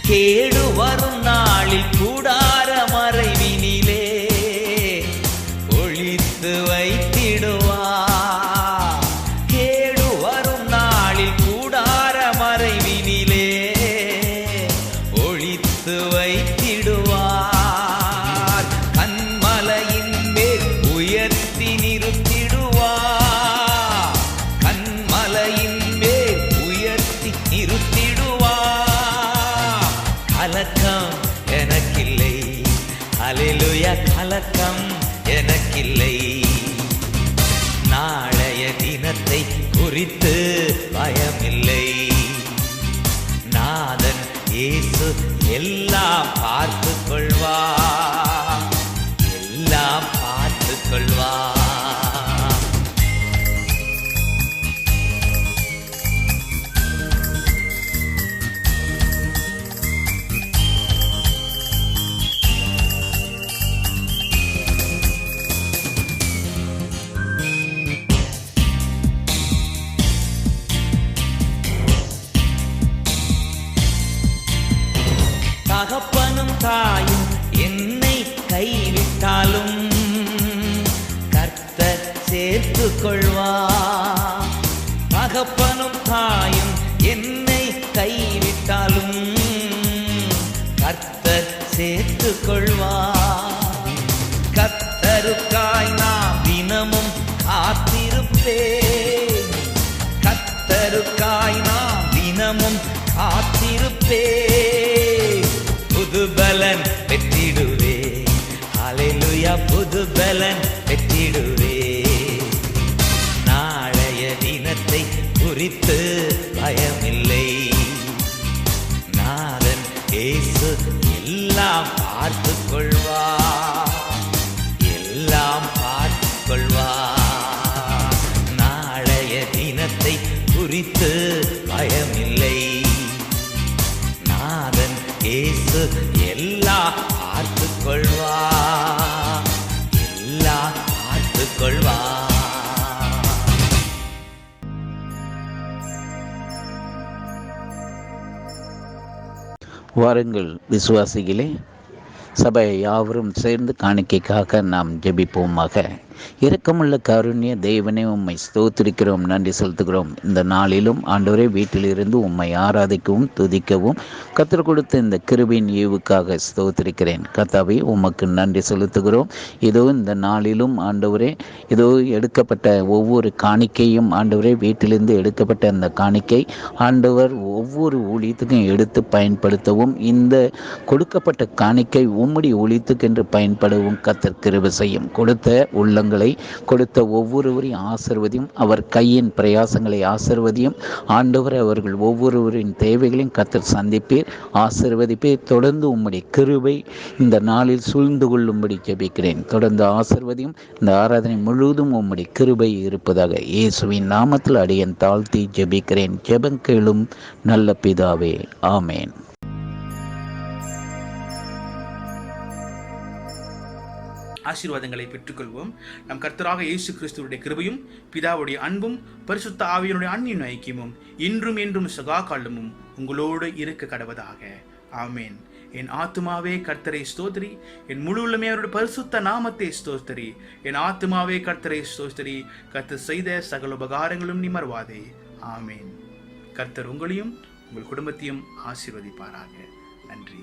கேடு வரும் நாளில் கூடார மறைவினிலே ஒளித்து வைத்திடுவார். கேடு வரும் நாளில் கூடார மறைவினிலே ஒளித்து வைத்திடுவார். கண்மலையின் மேல் உயர்த்தி நிறுத்திடுவார், கண்மலையின் மேல் உயர்த்தி நிறுத்திடுவார். கலக்கம் எனக்கில்லை, ஹல்லேலூயா, கலக்கம் எனக்கில்லை. நாளைய தினத்தை குறித்து பயமில்லை, நாதன் இயேசு எல்லாம் பார்த்து கொள்வார், எல்லாம் பார்த்து கொள்வார். தகப்பனும் தாயும் என்னை கைவிட்டாலும் கர்த்தர் சேர்த்து கொள்வார். தகப்பனும் தாயும் என்னை கைவிட்டாலும் கர்த்தர் சேர்த்து கொள்வார். கர்த்தருக்காய் நான் தினமும் காத்திருப்பேன், கர்த்தருக்காய் நான் தினமும் காத்திருப்பேன். புது பலன் பெற்றிடுவே, ஹல்லேலூயா, புது பலன் பெற்றிடுவே. நாளைய தினத்தை குறித்து பயமில்லை, நாதன் இயேசு எல்லாம் பார்த்து கொள்வார், எல்லாம் பார்த்து கொள்வார். நாளைய தினத்தை குறித்து பயமில்லை, நாதன் இயேசு எல்லாம் பார்த்து கொள்வார், எல்லாம் பார்த்து கொள்வார். வாருங்கள் விசுவாசிகளே, சபை யாவரும் சேர்ந்து காணிக்கைக்காக நாம் ஜெபிப்போமாக. இரக்கமுள்ள காருண்ய தேவனே, உம்மை ஸ்தோத்திரிக்கிறோம், நன்றி செலுத்துகிறோம். இந்த நாளிலும் ஆண்டவரே வீட்டிலிருந்து உம்மை ஆராதிக்கவும் துதிக்கவும் கர்த்தர் கொடுத்த இந்த கிருபையின் ஈவுக்காக ஸ்தோத்திரிக்கிறேன். கர்த்தாவே, உமக்கு நன்றி செலுத்துகிறோம். இதோ இந்த நாளிலும் ஆண்டவரே, இதோ எடுக்கப்பட்ட ஒவ்வொரு காணிக்கையும் ஆண்டவரே, வீட்டிலிருந்து எடுக்கப்பட்ட அந்த காணிக்கை ஆண்டவர் ஒவ்வொரு ஊழியத்துக்கும் எடுத்து பயன்படுத்தவும், இந்த கொடுக்கப்பட்ட காணிக்கை உம்முடைய ஊழியத்துக்கென்று பயன்படவும் கர்த்தர் கிருபை செய்யும். கொடுத்த உள்ளங்களை கொடுத்த ஒவ்வொருவரையும் ஆசீர்வதியும், அவர் கையின் பிரயாசங்களை ஆசீர்வதியும். ஆண்டவர் அவர்கள் ஒவ்வொருவரின் தேவைகளையும் கர்த்தர் சந்திப்பீர், ஆசீர்வதிப்பீர். தொடர்ந்து உம்முடைய கிருபை இந்த நாளில் சூழ்ந்து கொள்ளும்படி ஜெபிக்கிறேன். தொடர்ந்து ஆசீர்வதியும். இந்த ஆராதனை முழுவதும் உம்முடைய கிருபை இருப்பதாக இயேசுவின் நாமத்தில் அடியேன் தாழ்த்தி ஜெபிக்கிறேன். ஜெபம் கேளும் நல்ல பிதாவே, ஆமேன். ஆசீர்வாதங்களை பெற்றுக்கொள்வோம். நம் கர்த்தராக இயேசு கிறிஸ்துவுடைய கிருபையும் பிதாவுடைய அன்பும் பரிசுத்த ஆவியினுடைய அன்பின் ஐக்கியமும் இன்றும் என்றும் சதா காலமும் உங்களோடு இருக்க கடவதாக. ஆமேன். என் ஆத்துமாவே கர்த்தரை ஸ்தோத்திரி, என் முழு உள்ளமே அவருடைய பரிசுத்த நாமத்தை ஸ்தோத்திரி. என் ஆத்துமாவே கர்த்தரை ஸ்தோத்திரி, கர்த்தர் செய்த சகல உபகாரங்களும் நீ மறவாதே. ஆமேன். கர்த்தர் உங்களையும் உங்கள் குடும்பத்தையும் ஆசீர்வதிப்பாராக. நன்றி.